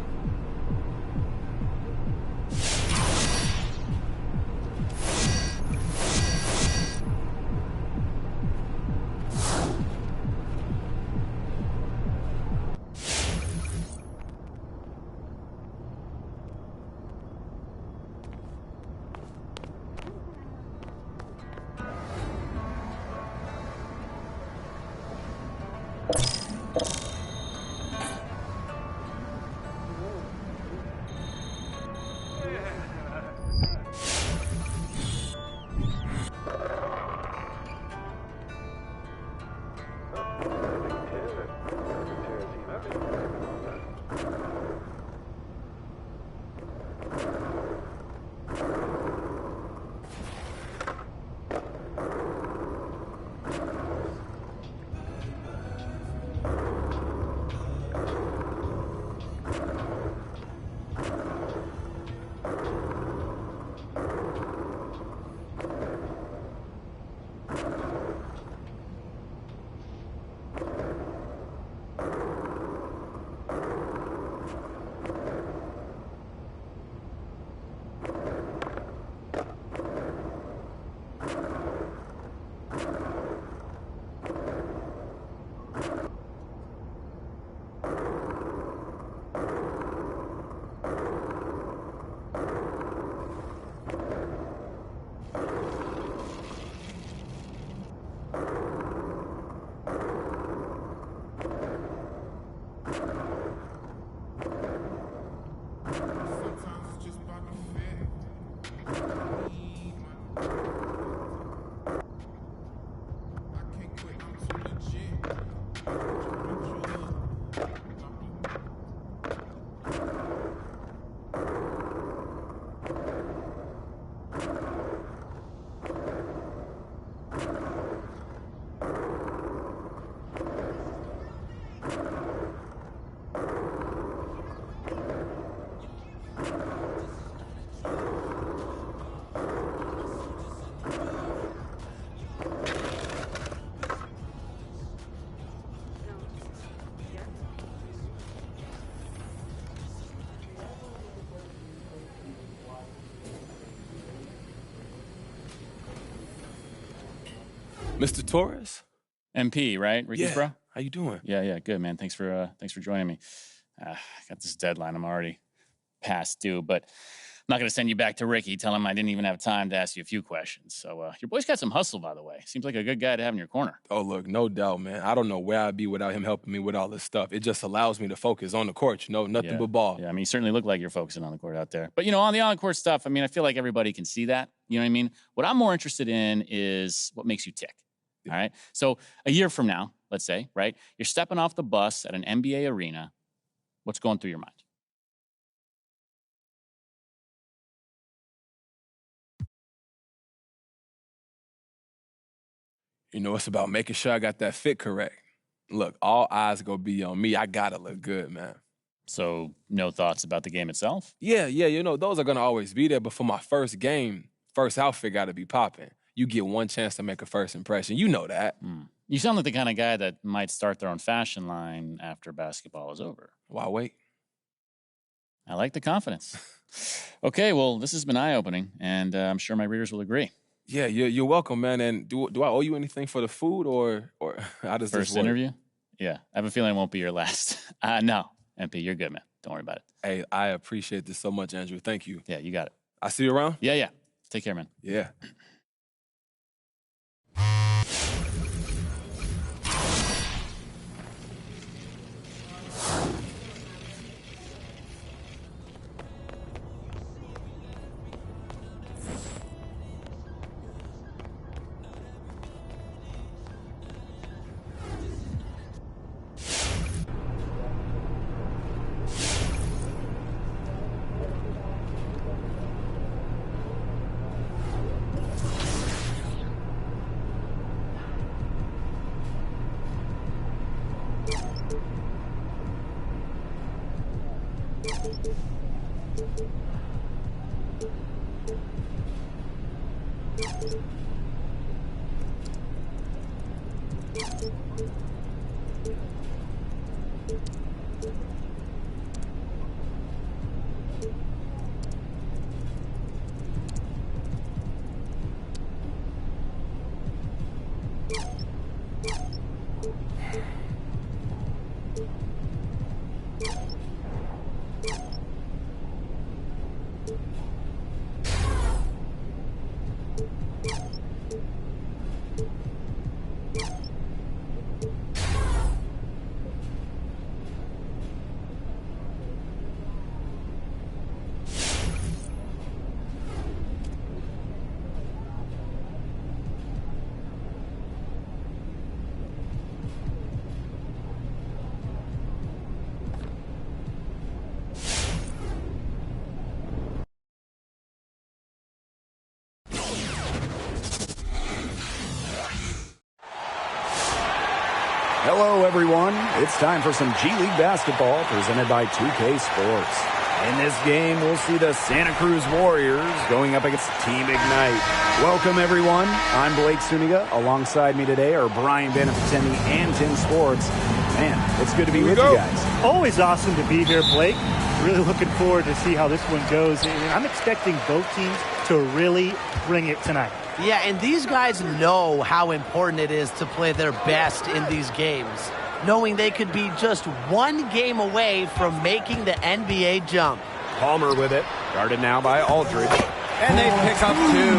Mr. Torres? MP, right? Ricky's bro? How you doing? Yeah, good, man. Thanks for joining me. I got this deadline. I'm already past due, but I'm not going to send you back to Ricky. Tell him I didn't even have time to ask you a few questions. So your boy's got some hustle, by the way. Seems like a good guy to have in your corner. Oh, look, no doubt, man. I don't know where I'd be without him helping me with all this stuff. It just allows me to focus on the court, nothing but ball. Yeah, I mean, you certainly look like you're focusing on the court out there. But, on the on-court stuff, I mean, I feel like everybody can see that. You know what I mean? What I'm more interested in is what makes you tick. All right? So a year from now, let's say, right, you're stepping off the bus at an NBA arena. What's going through your mind? It's about making sure I got that fit correct. Look, all eyes going to be on me. I got to look good, man. So no thoughts about the game itself? Yeah, those are going to always be there. But for my first game, first outfit got to be popping. You get one chance to make a first impression. You know that. You sound like the kind of guy that might start their own fashion line after basketball is over. Why wait? I like the confidence. Okay, well, this has been eye-opening, and I'm sure my readers will agree. Yeah, you're welcome, man. And do I owe you anything for the food, or how does this work? First interview? Yeah, I have a feeling it won't be your last. No, MP, you're good, man. Don't worry about it. Hey, I appreciate this so much, Andrew. Thank you. Yeah, you got it. I see you around? Yeah. Take care, man. Yeah. Hello, everyone. It's time for some G League basketball presented by 2K Sports. In this game, we'll see the Santa Cruz Warriors going up against Team Ignite. Welcome, everyone. I'm Blake Suniga. Alongside me today are Brian Beneficenti and Tim Sports. Man, it's good to be with you guys. Always awesome to be here, Blake. Really looking forward to see how this one goes. And I'm expecting both teams to really bring it tonight. Yeah, and these guys know how important it is to play their best in these games, knowing they could be just one game away from making the NBA jump. Palmer with it, guarded now by Aldridge. And they pick up two.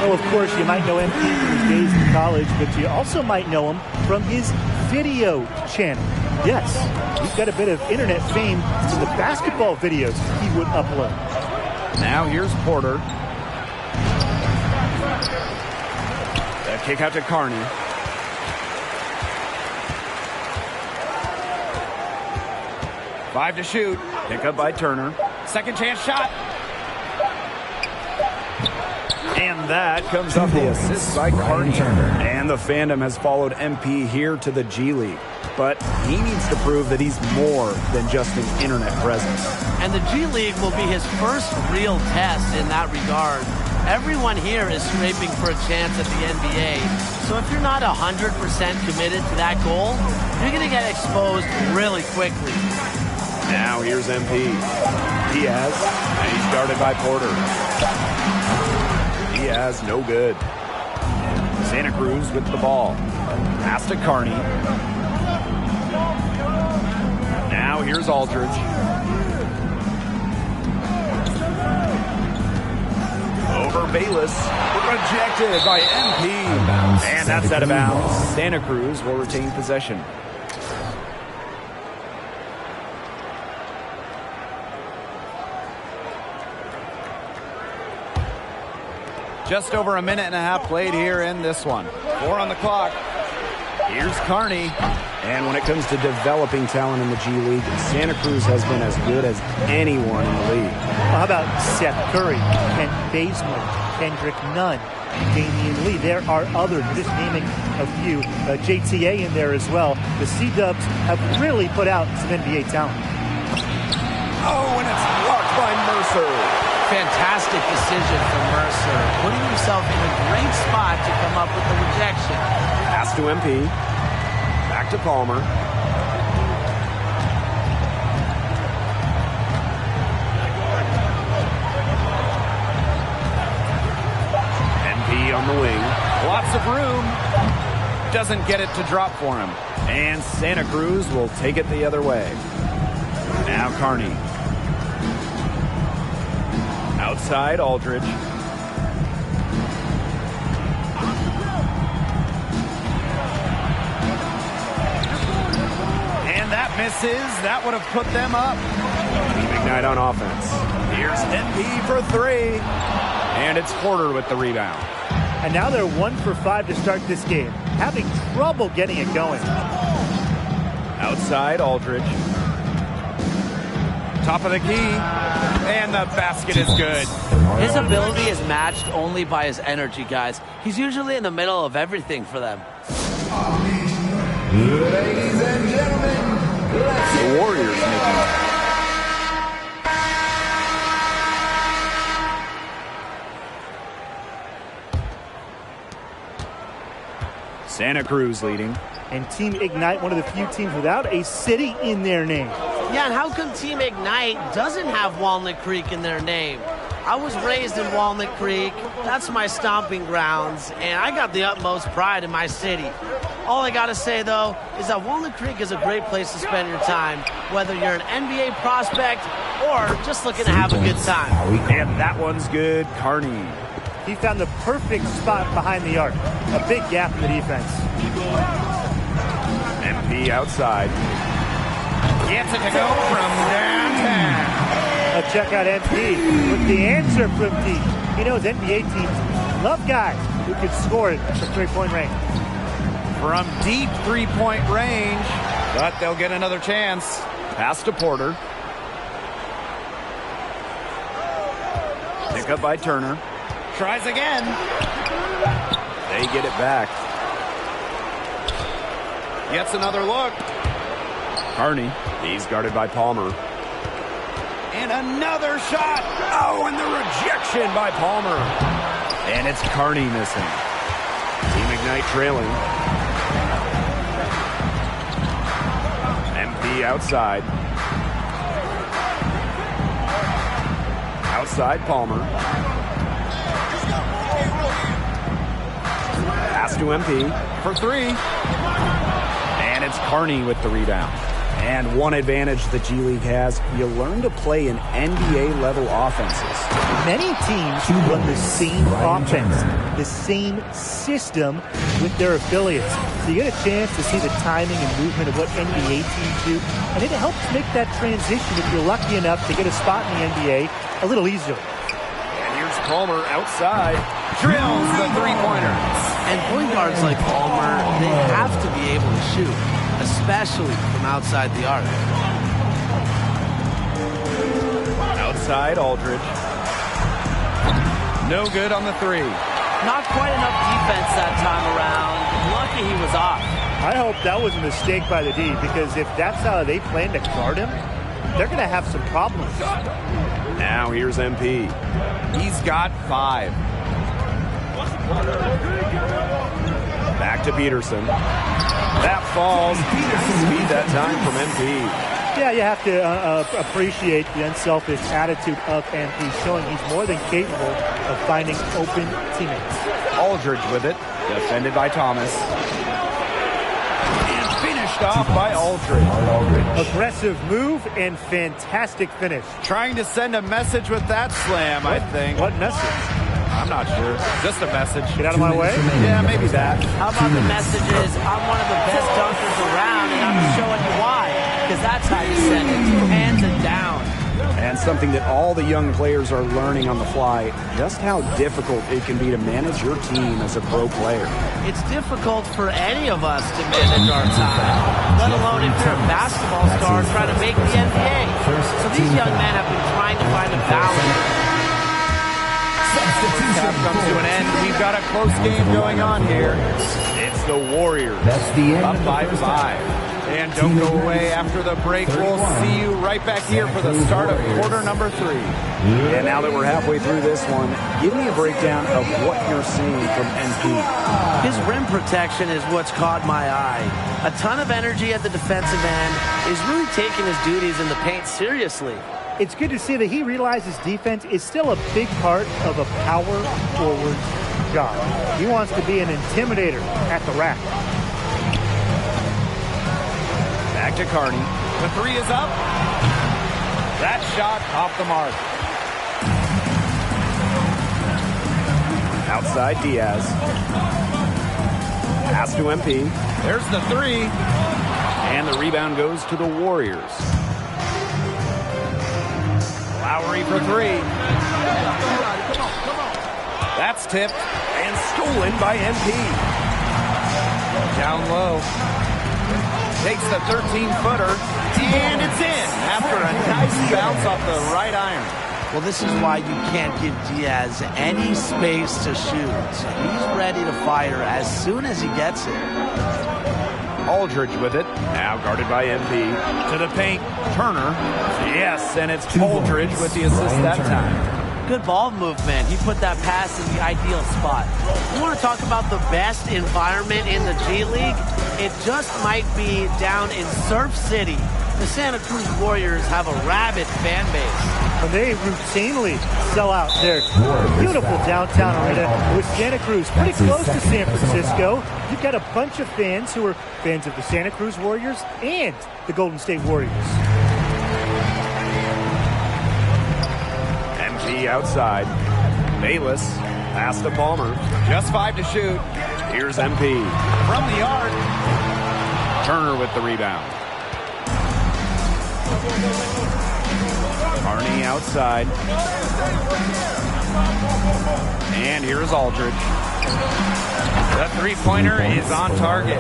Well, of course, you might know MP from his days in college, but you also might know him from his video channel. Yes, he's got a bit of internet fame from the basketball videos he would upload. Now here's Porter. The kick out to Carney. Five to shoot. Pick up by Turner. Second chance shot. And that comes off the assist by Carney. And the fandom has followed MP here to the G League. But he needs to prove that he's more than just an internet presence. And the G League will be his first real test in that regard. Everyone here is scraping for a chance at the NBA. So if you're not 100% committed to that goal, you're going to get exposed really quickly. Now here's MP. Diaz, and he's guarded by Porter. Diaz, no good. Santa Cruz with the ball. Pass to Carney. Now here's Aldridge. Over Bayless. Rejected by MP. And that's out of bounds. Santa Cruz will retain possession. Just over a minute and a half played here in this one. 4 on the clock. Here's Carney. And when it comes to developing talent in the G League, Santa Cruz has been as good as anyone in the league. Well, how about Seth Curry, Kent Bazemore, Kendrick Nunn, Damian Lee? There are others, just naming a few. JTA in there as well. The C-Dubs have really put out some NBA talent. Oh, and it's blocked by Mercer. Fantastic decision from Mercer, putting himself in a great spot to come up with the rejection. Pass to MP. Back to Palmer. MP on the wing. Lots of room. Doesn't get it to drop for him. And Santa Cruz will take it the other way. Now Carney. Outside Aldridge. And that misses. That would have put them up. McKnight on offense. Here's MP for 3. And it's Porter with the rebound. And now they're 1 for 5 to start this game. Having trouble getting it going. Outside Aldridge. Top of the key. And the basket is good. His ability is matched only by his energy, guys. He's usually in the middle of everything for them. Ladies and gentlemen, The Warriors making it. Santa Cruz leading. And Team Ignite, one of the few teams without a city in their name. Yeah, and how come Team Ignite doesn't have Walnut Creek in their name? I was raised in Walnut Creek. That's my stomping grounds, and I got the utmost pride in my city. All I got to say, though, is that Walnut Creek is a great place to spend your time, whether you're an NBA prospect or just looking to have a good time. And that one's good. Carney. He found the perfect spot behind the arc. A big gap in the defense. MP outside. Gets it to go from downtown. Check out MP with the answer from deep. He knows NBA teams love guys who can score it from three-point range. From deep three-point range, but they'll get another chance. Pass to Porter. Pick up by Turner. Tries again. They get it back. Gets another look. Carney. He's guarded by Palmer. And another shot. Oh, and the rejection by Palmer. And it's Carney missing. Team Ignite trailing. MP outside. Outside Palmer. Pass to MP for 3. And it's Carney with the rebound. And one advantage the G League has, you learn to play in NBA-level offenses. Many teams run the same offense, the same system with their affiliates. So you get a chance to see the timing and movement of what NBA teams do, and it helps make that transition, if you're lucky enough to get a spot in the NBA, a little easier. And here's Palmer outside. Drills the three-pointer. And point guards like Palmer, they have to be able to shoot, especially from outside the arc. Outside Aldridge. No good on the 3. Not quite enough defense that time around. Lucky he was off. I hope that was a mistake by the D, because if that's how they plan to guard him, they're going to have some problems. Now here's MP. He's got 5. Back to Peterson. That falls. Speed that time from MP. Yeah, you have to appreciate the unselfish attitude of MP, showing he's more than capable of finding open teammates. Aldridge with it, defended by Thomas. And finished off by Aldridge. Aggressive move and fantastic finish. Trying to send a message with that slam, I think. What message? I'm not sure. Just a message. Get out of my way? Yeah, maybe that. How about the message is, I'm one of the best dunkers around, and I'm showing you why. Because that's how you send it. 2 hands and down. And something that all the young players are learning on the fly, just how difficult it can be to manage your team as a pro player. It's difficult for any of us to manage our time, let alone if you're a basketball star trying to make the NBA. So these young men have been trying to find a balance. First half comes to an end. We've got a close game going on here. It's the Warriors. That's the end up of the by first 5. And don't go away after the break. We'll see you right back here for the start of quarter number 3. And now that we're halfway through this one, give me a breakdown of what you're seeing from NP. His rim protection is what's caught my eye. A ton of energy at the defensive end. He's really taking his duties in the paint seriously. It's good to see that he realizes defense is still a big part of a power forward job. He wants to be an intimidator at the rack. Back to Carney. The 3 is up. That shot off the mark. Outside Diaz. Pass to MP. There's the 3. And the rebound goes to the Warriors. Lowry for 3. That's tipped. And stolen by MP. Down low. Takes the 13-footer. And it's in after a nice bounce off the right iron. Well, this is why you can't give Diaz any space to shoot. He's ready to fire as soon as he gets it. Aldridge with it. Now guarded by MP. To the paint. Turner. Yes, and it's Aldridge with the assist that time. Good ball movement. He put that pass in the ideal spot. You want to talk about the best environment in the G League? It just might be down in Surf City. The Santa Cruz Warriors have a rabid fan base. And they routinely sell out their beautiful downtown arena with Santa Cruz pretty close to San Francisco. You've got a bunch of fans who are fans of the Santa Cruz Warriors and the Golden State Warriors. MP outside. Bayless. Pass to Palmer. Just 5 to shoot. Here's MP. From the arc. Turner with the rebound. Carney outside. And here's Aldridge. The 3-pointer is on target.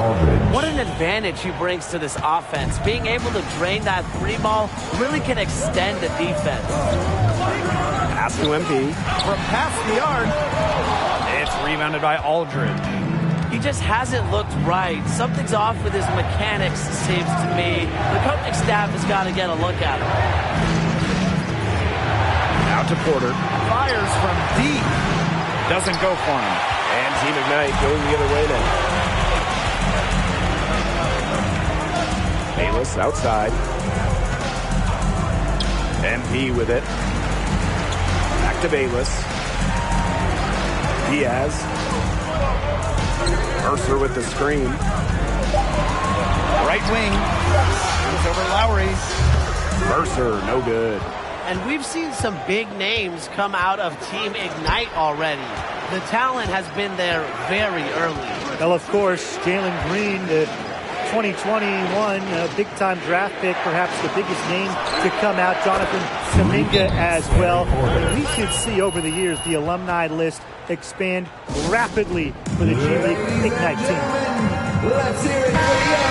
What an advantage he brings to this offense. Being able to drain that 3 ball really can extend the defense. Pass to MP. From past the arc. It's rebounded by Aldridge. He just hasn't looked right. Something's off with his mechanics, it seems to me. The coaching staff has got to get a look at him. Out to Porter. Fires from deep. Doesn't go for him. And Team Ignite going the other way now. Bayless outside. MP with it. Back to Bayless. Diaz. Mercer with the screen. Right wing. Goes over Lowry. Mercer, no good. And we've seen some big names come out of Team Ignite already. The talent has been there very early. Well, of course, Jalen Green, the 2021 big-time draft pick, perhaps the biggest name to come out. Jonathan Kuminga as well. And we should see over the years the alumni list expand rapidly for the G League Ignite team. Let's hear it for the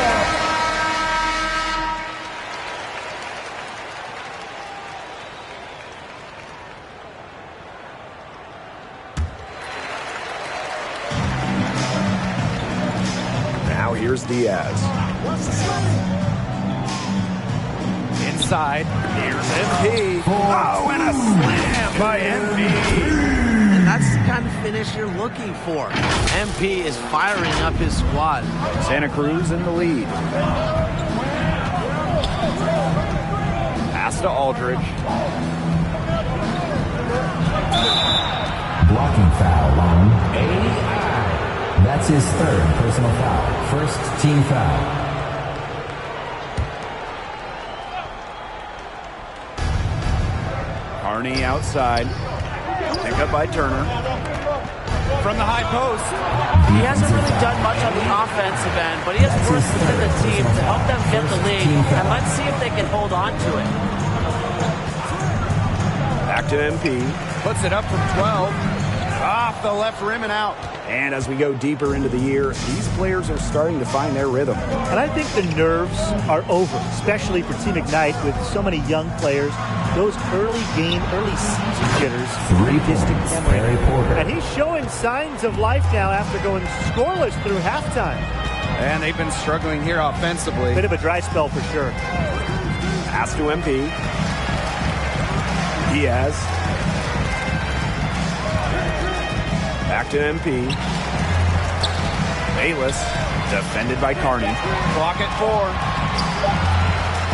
Now here's Diaz. Inside. Here's MP. Oh, and a slam by MP. And that's the kind of finish you're looking for. MP is firing up his squad. Santa Cruz in the lead. Aldridge. Blocking foul on AI. That's his third personal foul. First team foul. Carney outside. Pick up by Turner. From the high post. He hasn't really done much on the offensive end, but he has worked within the team to help them get the lead, and let's see if they can hold on to it. Back to MP. Puts it up from 12. Off the left rim and out. And as we go deeper into the year, these players are starting to find their rhythm. And I think the nerves are over, especially for Team Ignite with so many young players. Those early season jitters. 3 points, Barry Porter. And he's showing signs of life now after going scoreless through halftime. And they've been struggling here offensively. Bit of a dry spell for sure. Pass to MP. Diaz. Back to MP. Bayless, defended by Carney. Clock at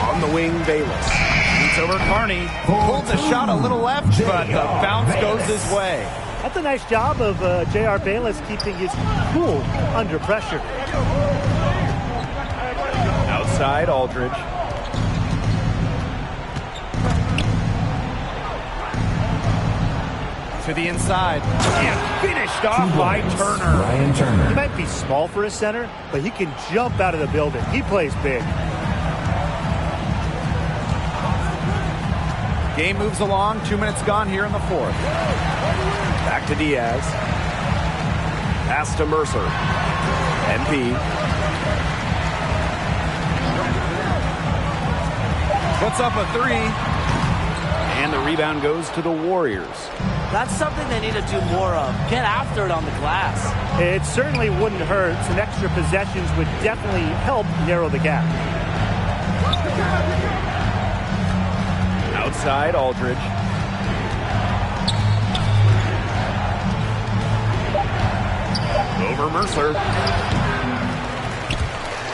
4. On the wing, Bayless. Beats over Carney. Holds a shot a little left, but the bounce goes his way. That's a nice job of J.R. Bayless keeping his cool under pressure. Outside, Aldridge. To the inside. And finished off by Turner. Ryan Turner. He might be small for a center, but he can jump out of the building. He plays big. Game moves along. 2 minutes gone here in the fourth. Back to Diaz. Pass to Mercer. MP. Puts up a 3. And the rebound goes to the Warriors. That's something they need to do more of. Get after it on the glass. It certainly wouldn't hurt. Some extra possessions would definitely help narrow the gap. Outside, Aldridge. Over Mercer.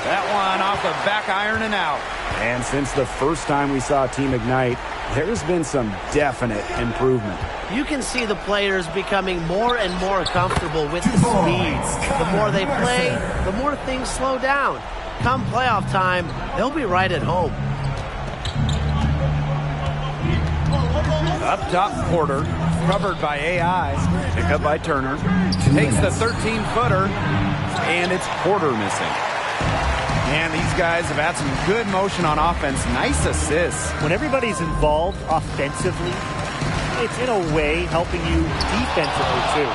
That one off the back iron and out. And since the first time we saw Team Ignite, there's been some definite improvement. You can see the players becoming more and more comfortable with the speed. The more they play, the more things slow down. Come playoff time, they'll be right at home. Up top, Porter. Covered by AI. Pick up by Turner. Takes the 13-footer. And it's Porter missing. And these guys have had some good motion on offense. Nice assists. When everybody's involved offensively, it's in a way helping you defensively too.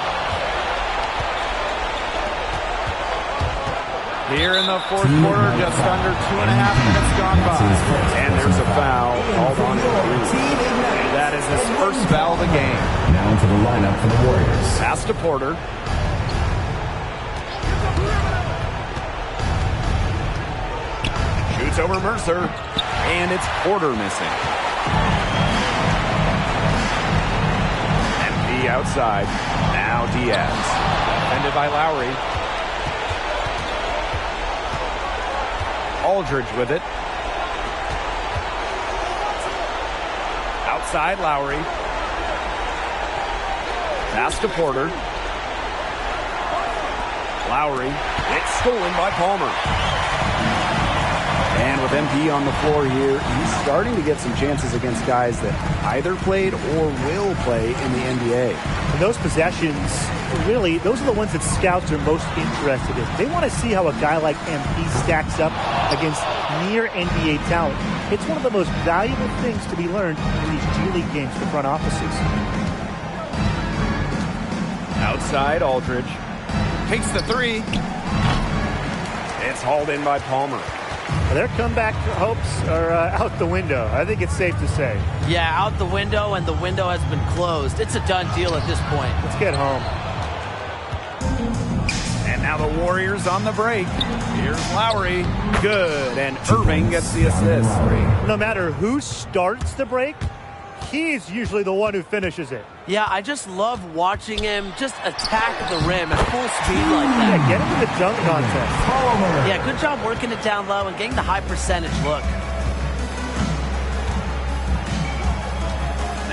Here in the fourth quarter, just under 2.5 minutes gone by. And there's a foul called on him. That is his first foul of the game. Now into the lineup for the Warriors. Pass to Porter. Shoots over Mercer. And it's Porter missing. MP outside. Now Diaz. Defended by Lowry. Aldridge with it. Outside Lowry. Pass to Porter. Lowry. It's stolen by Palmer. And with MP on the floor here, he's starting to get some chances against guys that either played or will play in the NBA. And those possessions, really, those are the ones that scouts are most interested in. They want to see how a guy like MP stacks up against near NBA talent. It's one of the most valuable things to be learned in these G League games for front offices. Outside, Aldridge. Takes the 3. It's hauled in by Palmer. Well, their comeback hopes are out the window. I think it's safe to say. Yeah, out the window, and the window has been closed. It's a done deal at this point. Let's get home. And now the Warriors on the break. Here's Lowry. Good. And Irving gets the assist. No matter who starts the break, he's usually the one who finishes it. Yeah, I just love watching him just attack the rim at full speed like that. Yeah, get into the dunk contest. Yeah, good job working it down low and getting the high percentage look.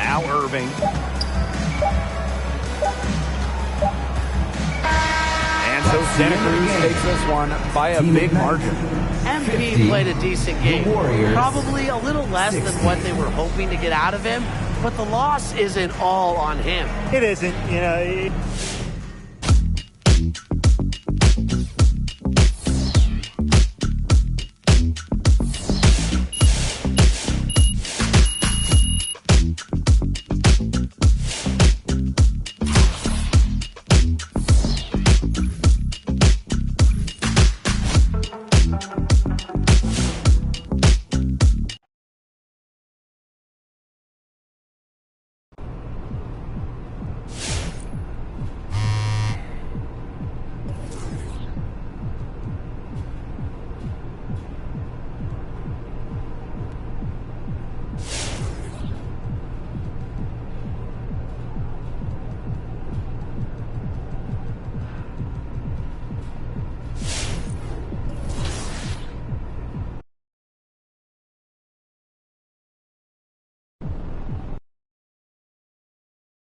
Now Irving. And so Santa Cruz takes this one by a big margin. MP played a decent game. Probably a little less than what they were hoping to get out of him, but the loss isn't all on him. It isn't, you know.